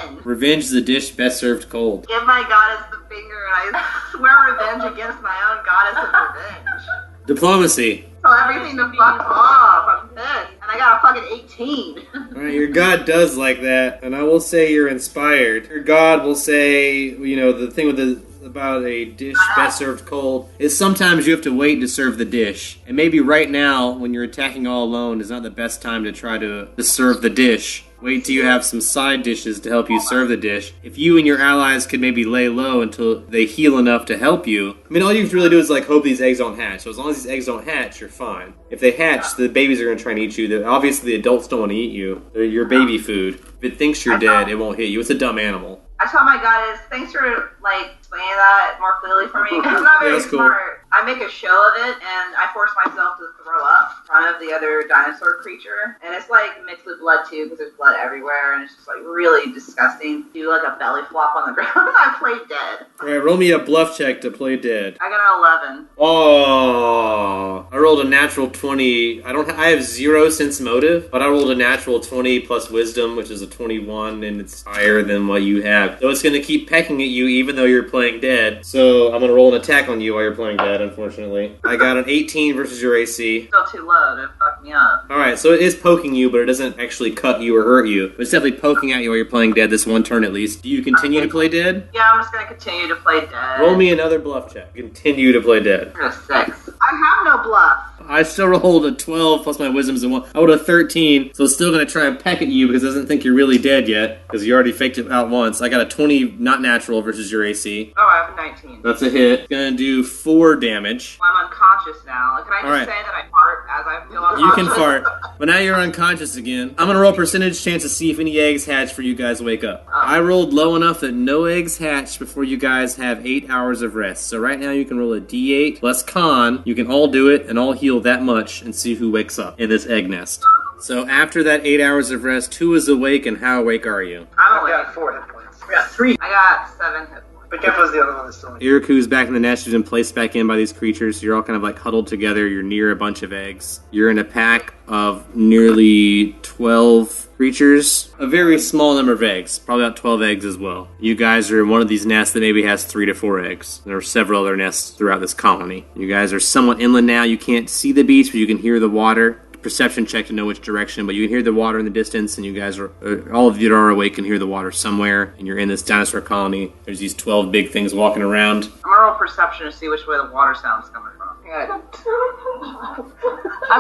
11! Revenge is a dish best served cold. Give my goddess the finger and I swear revenge against my own goddess of revenge. Diplomacy. Tell everything to fuck off. I'm pissed. And I got a fucking 18. Alright, your god does like that, and I will say you're inspired. Your god will say, you know, the thing with about a dish best served cold is sometimes you have to wait to serve the dish. And maybe right now, when you're attacking all alone, is not the best time to try to serve the dish. Wait till you have some side dishes to help you serve the dish. If you and your allies could maybe lay low until they heal enough to help you, I mean, all you have to really do is like hope these eggs don't hatch. So as long as these eggs don't hatch, you're fine. If they hatch, the babies are going to try and eat you. Obviously, the adults don't want to eat you. They're your baby food. If it thinks you're dead, it won't hit you. It's a dumb animal. I told my goddess, thanks for, like, explaining that more clearly for me. It's not very that's cool. smart. I make a show of it, and I force myself to throw up in front of the other dinosaur creature. And it's, like, mixed with blood, too, because there's blood everywhere, and it's just, like, really disgusting. Do, like, a belly flop on the ground. I played dead. Alright, roll me a bluff check to play dead. I got an 11. Oh, I rolled a natural 20. I have 0 sense motive, but I rolled a natural 20 plus wisdom, which is a 21, and it's higher than what you have. So it's going to keep pecking at you even though you're playing dead. So I'm going to roll an attack on you while you're playing dead, unfortunately. I got an 18 versus your AC. Still too low to fuck me up. Alright, so it is poking you, but it doesn't actually cut you or hurt you. But it's definitely poking at you while you're playing dead this one turn at least. Do you continue to play dead? Yeah, I'm just gonna continue to play dead. Roll me another bluff check. Continue to play dead. I got a 6. I have no bluff. I still rolled a 12 plus my wisdom's a 1. I rolled a 13, so it's still going to try and peck at you because it doesn't think you're really dead yet because you already faked it out once. I got a 20 not natural versus your AC. Oh, I have a 19. That's a hit. Going to do 4 damage. I'm unconscious now. Can I just Alright. say that I fart as I feel unconscious? You can fart, but now you're unconscious again. I'm going to roll percentage chance to see if any eggs hatch for you guys wake up. I rolled low enough that no eggs hatch before you guys have 8 hours of rest. So right now you can roll a d8 plus con. You can all do it and all heal that much and see who wakes up in this egg nest. So after that 8 hours of rest, who is awake and how awake are you? I'm I've awake. got 4 hit points. I got 3. I got 7 hit points. But Keffa's the other one that's still in. Iriku's back in the nest. She's been placed back in by these creatures. You're all kind of like huddled together. You're near a bunch of eggs. You're in a pack of nearly 12 creatures. A very small number of eggs. Probably about 12 eggs as well. You guys are in one of these nests that maybe has 3 to 4 eggs. There are several other nests throughout this colony. You guys are somewhat inland now. You can't see the beach, but you can hear the water. Perception check to know which direction, but you can hear the water in the distance, and you guys are, all of you that are awake can hear the water somewhere, and you're in this dinosaur colony. There's these 12 big things walking around. I'm gonna roll perception to see which way the water sound's coming from. I'm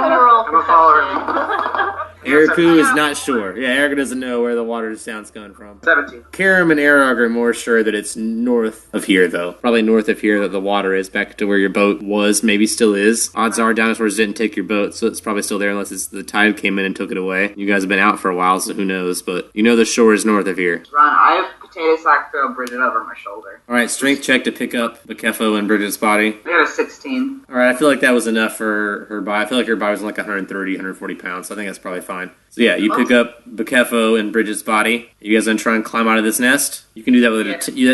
gonna roll I'm a follower. perception. Eriku is not sure. Yeah, Eriku doesn't know where the water sound's coming from. 17. Karam and Arog are more sure that it's north of here, though. Probably north of here that the water is, back to where your boat was, maybe still is. Odds are dinosaurs didn't take your boat, so it's probably still there unless the tide came in and took it away. You guys have been out for a while, so who knows, but you know the shore is north of here. Run. I have potato sack throw Bridget over my shoulder. Alright, strength check to pick up Bakefo and Bridget's body. I got a 16. Alright, I feel like that was enough for her body. I feel like her body was like 130, 140 pounds, so I think that's probably fine. So yeah, you pick up Bakefo and Bridget's body. You guys gonna try and climb out of this nest? You can do that with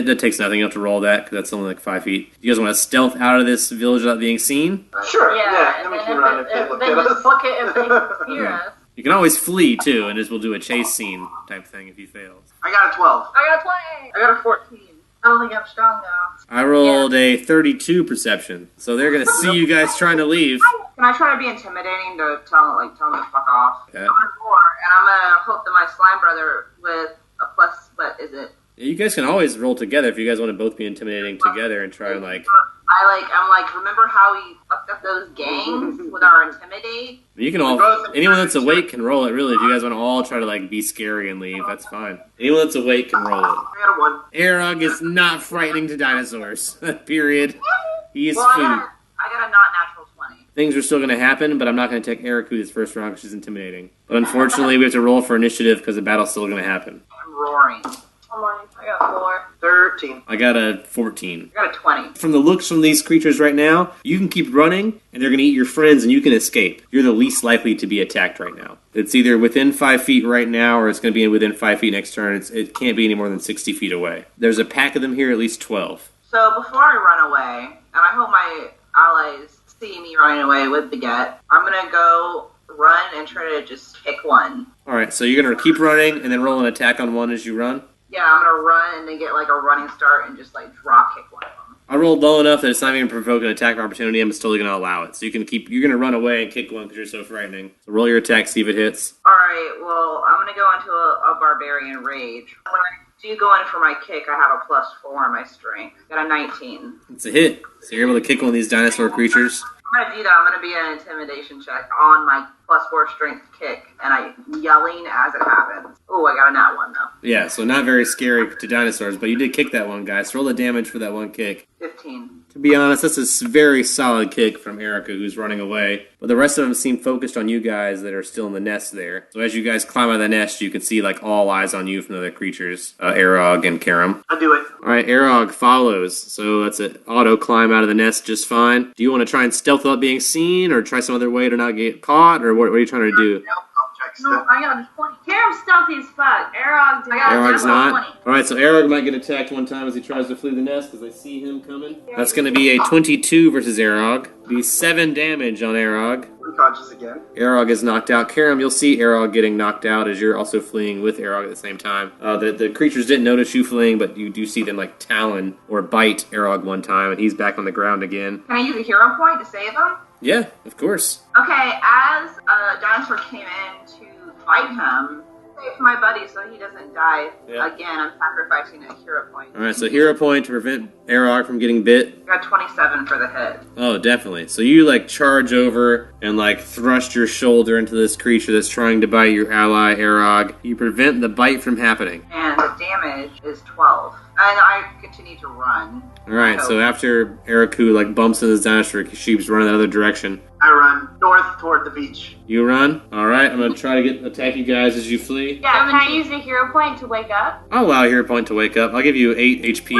that takes nothing. You don't have to roll that, because that's only like 5 feet. You guys want to stealth out of this village without being seen? Sure. Yeah, Then and we then can run if they if look they at just us. book it if they hear us. You can always flee, too, and just we'll do a chase scene type thing if you fail. I got a 12. I got 20. I got a 14. I don't think I'm strong though. I rolled a 32 perception, so they're going to see you guys trying to leave. Can I try to be intimidating to tell them to fuck off? Yeah. I'm gonna roar, and I'm gonna hope that my slime brother with a plus, what is it? You guys can always roll together if you guys want to both be intimidating together and try and like... I'm like, remember how we fucked up those gangs with our intimidate? You can all... Anyone that's awake can roll it, really. If you guys want to all try to like be scary and leave, that's fine. Anyone that's awake can roll it. I got a 1. Arog is not frightening to dinosaurs. Period. He is Well, I food. got a not natural 20. Things are still going to happen, but I'm not going to take Eriku this first round because she's intimidating. But unfortunately, we have to roll for initiative because the battle's still going to happen. I'm roaring. I got 4. 13. I got a 14. I got a 20. From the looks from these creatures right now, you can keep running, and they're going to eat your friends, and you can escape. You're the least likely to be attacked right now. It's either within 5 feet right now, or it's going to be within 5 feet next turn. It can't be any more than 60 feet away. There's a pack of them here, at least 12. So before I run away, and I hope my allies see me running away with Baguette, I'm gonna go run and try to just kick one. Alright, so you're going to keep running, and then roll an attack on one as you run? Yeah, I'm gonna run and then get like a running start and just like drop kick one of them. I rolled low enough that it's not even provoke an attack opportunity. I'm totally going to allow it. So you're going to run away and kick one because you're so frightening. So roll your attack, see if it hits. Alright, well, I'm gonna go into a barbarian rage. When I do go in for my kick, I have a +4 on my strength. Got a 19. It's a hit. So you're able to kick one of these dinosaur creatures. I'm gonna do that. I'm gonna be an intimidation check on my +4 strength kick, and I'm yelling as it happens. Oh, I got a nat 1 though. Yeah, so not very scary to dinosaurs, but you did kick that one, guys. So roll the damage for that one kick. 15. To be honest, that's a very solid kick from Erica, who's running away. But the rest of them seem focused on you guys that are still in the nest there. So as you guys climb out of the nest, you can see like all eyes on you from the other creatures, Arog and Karam. I do it. All right, Arog follows. So that's an auto climb out of the nest just fine. Do you want to try and stealth without being seen, or try some other way to not get caught, or what are you trying to do? No, I got a 20. Karam's stealthy as fuck. Arog did Arog's not? 20. Alright, so Arog might get attacked one time as he tries to flee the nest because they see him coming. That's going to be a 22 versus Arog. Be 7 damage on Arog. Unconscious again. Arog is knocked out. Karam, you'll see Arog getting knocked out as you're also fleeing with Arog at the same time. The creatures didn't notice you fleeing, but you do see them like talon or bite Arog one time, and he's back on the ground again. Can I use a hero point to save him? Yeah, of course. Okay, as a dinosaur came in to fight him, save my buddy so he doesn't die. Yeah. Again, I'm sacrificing a hero point. Alright, so hero point to prevent Arog from getting bit. Got 27 for the hit. Oh, definitely. So you, like, charge over and, like, thrust your shoulder into this creature that's trying to bite your ally, Arog. You prevent the bite from happening. And the damage is 12. And I continue to run. Alright, so after Eriku, like, bumps into this dinosaur, she keeps running the other direction. I run north toward the beach. You run? Alright, I'm gonna try to attack you guys as you flee. Yeah, can I use a hero point to wake up? I'll allow a hero point to wake up. I'll give you 8 HP.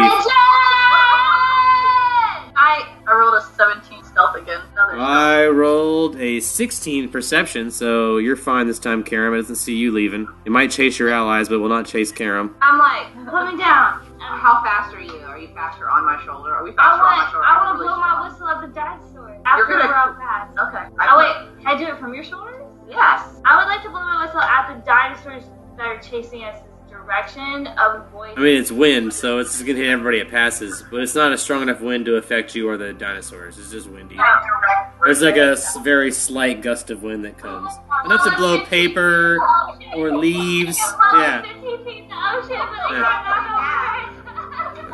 I rolled a 17 stealth again. Another I rolled a 16 perception, so you're fine this time, Karam. It doesn't see you leaving. It might chase your allies, but will not chase Karam. I'm like, put me down. How fast are you? Are you faster on my shoulder? Are we faster on my shoulder? I want to blow my whistle at the dinosaur. After gonna- we're all fast. Okay. Oh wait, can I do it from your shoulders? Yes. I would like to blow my whistle at the dinosaurs that are chasing us direction, avoid. I mean, it's wind, so it's gonna hit everybody it passes, but it's not a strong enough wind to affect you or the dinosaurs. It's just windy. There's like a very slight gust of wind that comes. Enough to blow paper or leaves. Yeah. 15 feet in the ocean, but Yeah.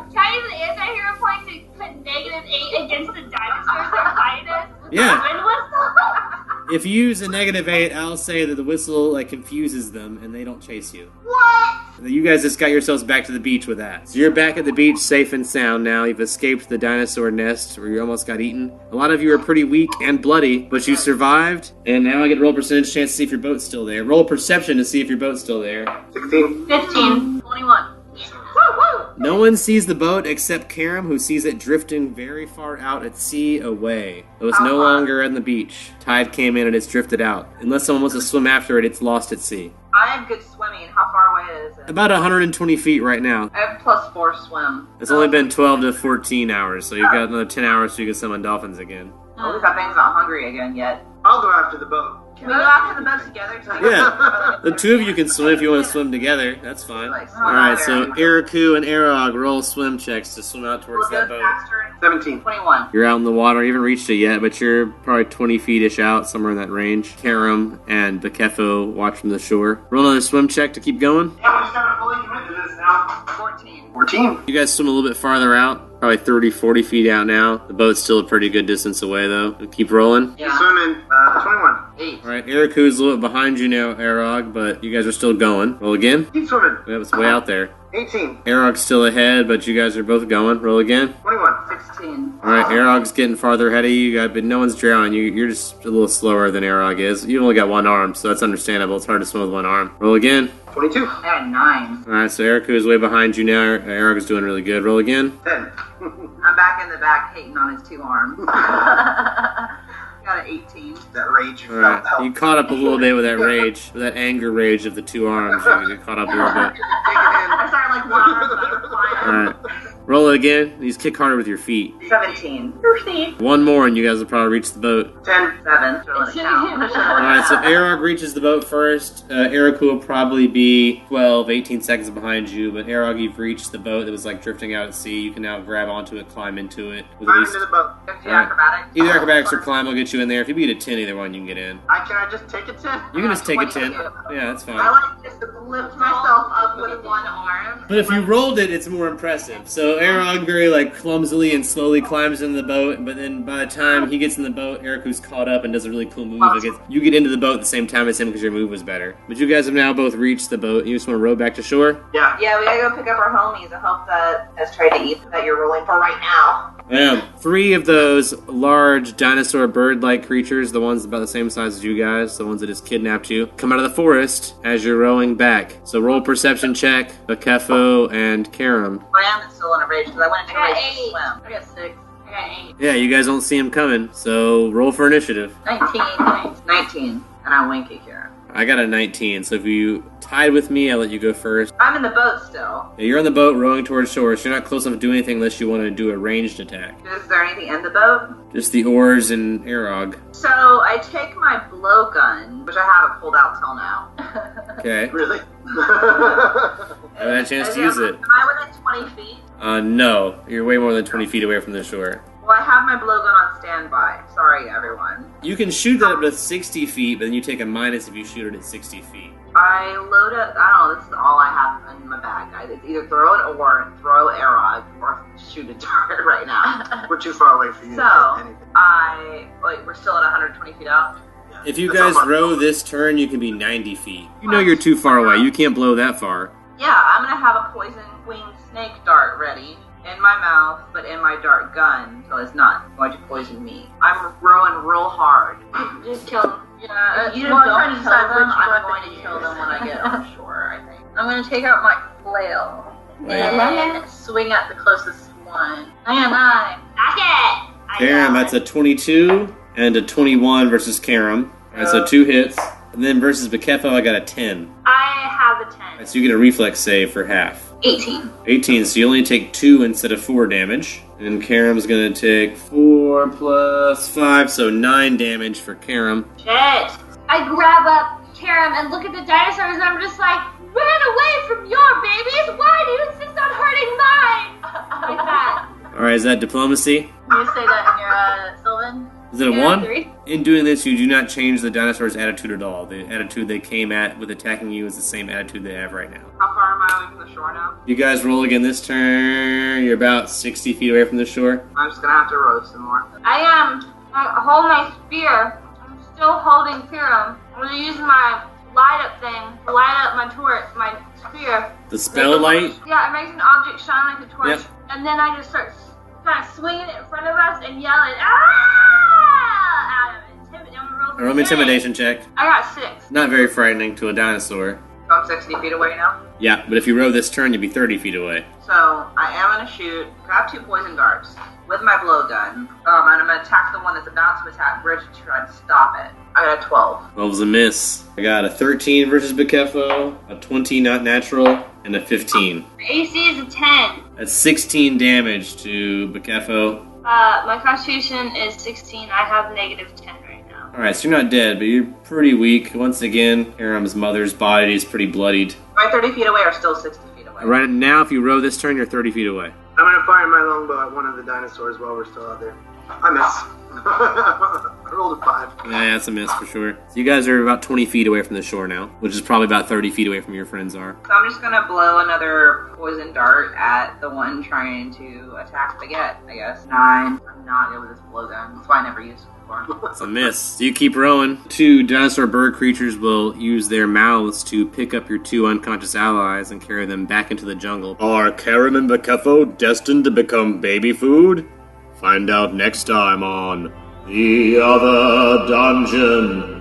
Can I use an anti-hero point to put -8 against the dinosaurs that fight us? With Yeah. the wind whistle? If you use a -8, I'll say that the whistle like confuses them and they don't chase you. What? You guys just got yourselves back to the beach with that. So you're back at the beach safe and sound now. You've escaped the dinosaur nest where you almost got eaten. A lot of you are pretty weak and bloody, but you survived. And now I get to roll percentage chance to see if your boat's still there. Roll perception to see if your boat's still there. 16. 15. 21. No one sees the boat except Karam, who sees it drifting very far out at sea away. It was no longer on the beach. Tide came in and it's drifted out. Unless someone wants to swim after it, it's lost at sea. I have good swimming. How far away is it? About 120 feet right now. I have +4 swim. It's only been 12 to 14 hours, so you've got another 10 hours so you can summon dolphins again. At least that thing's not hungry again yet. I'll go after the boat. Can we go after the boat together? Yeah. The two of you can swim if you want to swim together. That's fine. Alright, so Eriku and Arog roll swim checks to swim out towards that boat. 17. 21. You're out in the water. You haven't reached it yet, but you're probably 20 feet-ish out, somewhere in that range. Karam and Bakefo watch from the shore. Roll another swim check to keep going. Yeah, we're just kind of fully committed to this now. 14. 14. You guys swim a little bit farther out, probably 30, 40 feet out now. The boat's still a pretty good distance away, though. Keep rolling. Yeah. Swimming. 21. 8. Alright, Eriku's a little bit behind you now, Arog, but you guys are still going. Roll again. Keep swimming. Yeah, it's way out there. 18. Arog's still ahead, but you guys are both going. Roll again. 21. 16. Alright, Arog's getting farther ahead of you, but no one's drowning. You're just a little slower than Arog is. You've only got one arm, so that's understandable. It's hard to swim with one arm. Roll again. 22. I got a 9. Alright, so Eriku is way behind you now. Arog is doing really good. Roll again. 10. I'm back in the back hating on his 2 arms. Got an 18. That rage you Alright, felt. you caught up a little bit with that rage, with that anger rage of the 2 arms. You caught up a little bit. I started like one arm, but I was flying. Alright, roll it again. You just kick harder with your feet. 17. One more and you guys will probably reach the boat. 10. 7. Should really count. Alright, so Arog reaches the boat first. Eriku will probably be 12, 18 seconds behind you, but Arog, you've reached the boat that was like drifting out at sea. You can now grab onto it, climb into it. With at Climb least into the boat. Acrobatics. either acrobatics or climb will get you in there. If you beat a 10, either one you can get in. Can I just take a 10? You can just take a 10. 22. Yeah, that's fine. I like just to lift myself up with one arm. But if you rolled it, it's more impressive. So Arog very like clumsily and slowly climbs into the boat, but then by the time he gets in the boat, Eriku's caught up and does a really cool move. You get into the boat at the same time as him because your move was better. But you guys have now both reached the boat. You just want to row back to shore? Yeah. Yeah, we gotta go pick up our homies. I hope that has tried to eat that you're rolling for right now. Yeah. 3 of those large dinosaur bird-like creatures, the ones about the same size as you guys, the ones that just kidnapped you, come out of the forest as you're rowing back. So roll perception check, Bakefo and Karam. I am still in a rage because I went into a I got rage to 8. swim. I got 6. I got 8. Yeah, you guys don't see him coming, so roll for initiative. 19. 19. And I wink at Karen. I got a 19, so if you tied with me, I'll let you go first. I'm in the boat still. Yeah, you're on the boat rowing towards shore, so you're not close enough to do anything unless you want to do a ranged attack. Is there anything in the boat? Just the oars and Arog. So I take my blowgun, which I haven't pulled out till now. Okay. Really? I haven't had a chance to use it. Am I within 20 feet? No. You're way more than 20 feet away from the shore. Well, I have my blowgun on standby. Sorry, everyone. You can shoot that up to 60 feet, but then you take a minus if you shoot it at 60 feet. I load up. I don't know. This is all I have in my bag, guys. It's either throw an oar, throw arrow, or shoot a dart right now. We're too far away for you. So to do anything. we're still at 120 feet out. If you That's guys not far. row this turn, you can be 90 feet. You know you're too far away. You can't blow that far. Yeah, I'm gonna have a poison winged snake dart ready in my mouth, but in my dart gun, so it's not going to poison me. I'm rowing real hard. Just kill them. Yeah, If you well, I'm don't trying to kill decide them, which I'm weapon going to to use. kill them when I get on shore, I think. I'm gonna take out my flail Yeah. And swing at the closest one. and I. Knock it! Karam, that's a 22 and a 21 versus Karam. Alright, so 2 hits. And then versus Bekefo, I got a 10. I have a 10. Alright, so you get a reflex save for half. 18. 18, so you only take 2 instead of 4 damage. And Karam's gonna take 4 plus 5, so 9 damage for Karam. Shit. I grab up Karam and look at the dinosaurs and I'm just like, run away from your babies! Why do you insist on hurting mine? Like that. Alright, is that diplomacy? You say that in your Sylvan? Is it a Yeah, 1? 3. In doing this, you do not change the dinosaur's attitude at all. The attitude they came at with attacking you is the same attitude they have right now. How far am I away from the shore now? You guys roll again this turn. You're about 60 feet away from the shore. I'm just gonna have to row some more. I hold my spear. I'm still holding Karam. I'm gonna use my light up thing to light up my torch, my spear. The spell light. Yeah, it makes an object shine like a torch. Yep. And then I just start kind of swinging it in front of us and yelling, ah! Roll me intimidation check. I got 6. Not very frightening to a dinosaur. So I'm 60 feet away now. Yeah, but if you row this turn, you'd be 30 feet away. So I am gonna shoot, grab 2 poison darts with my blowgun, and I'm gonna attack the one that's about to attack Bridge to try and stop it. I got a 12. 12's a miss. I got a 13 versus Bekefo, a 20 not natural, and a 15. My AC is a 10. That's 16 damage to Bekefo. My constitution is 16. I have negative 10 right now. Alright, so you're not dead, but you're pretty weak. Once again, Karam's mother's body is pretty bloodied. Am I 30 feet away or still 60 feet away? Right now, if you row this turn, you're 30 feet away. I'm gonna fire my longbow at one of the dinosaurs while we're still out there. I miss. I rolled a 5. Yeah, that's a miss for sure. So you guys are about 20 feet away from the shore now, which is probably about 30 feet away from your friends are. So I'm just gonna blow another poison dart at the one trying to attack Baguette, I guess. 9. I'm not good with this blowgun. That's why I never used it before. It's a miss. So you keep rowing. 2 dinosaur bird creatures will use their mouths to pick up your 2 unconscious allies and carry them back into the jungle. Are Karam and Bekefo destined to become baby food? Find out next time on The Other Dungeon.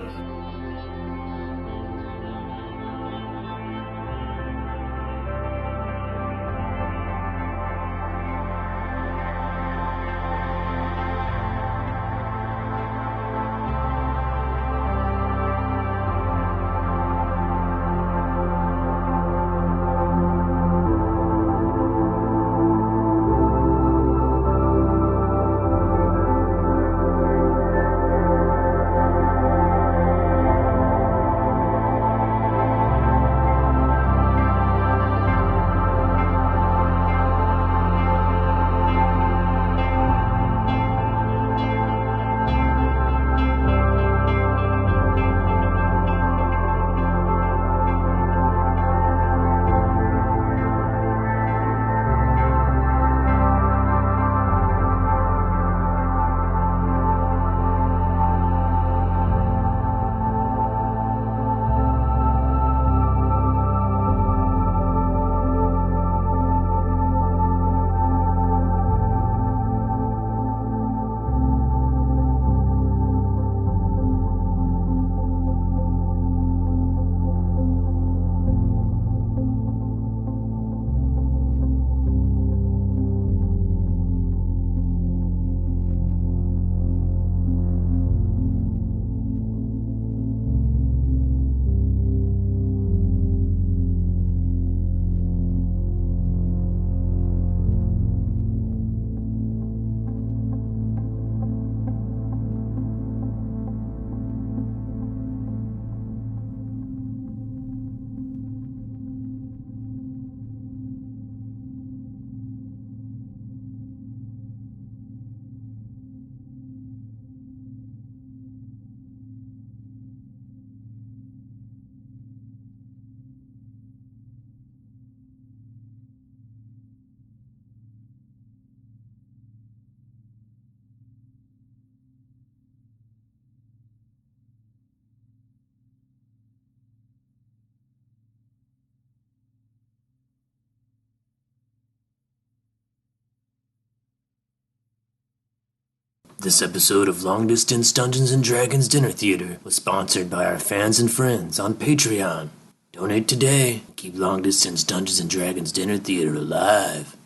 This episode of Long Distance Dungeons & Dragons Dinner Theater was sponsored by our fans and friends on Patreon. Donate today. Keep Long Distance Dungeons & Dragons Dinner Theater alive.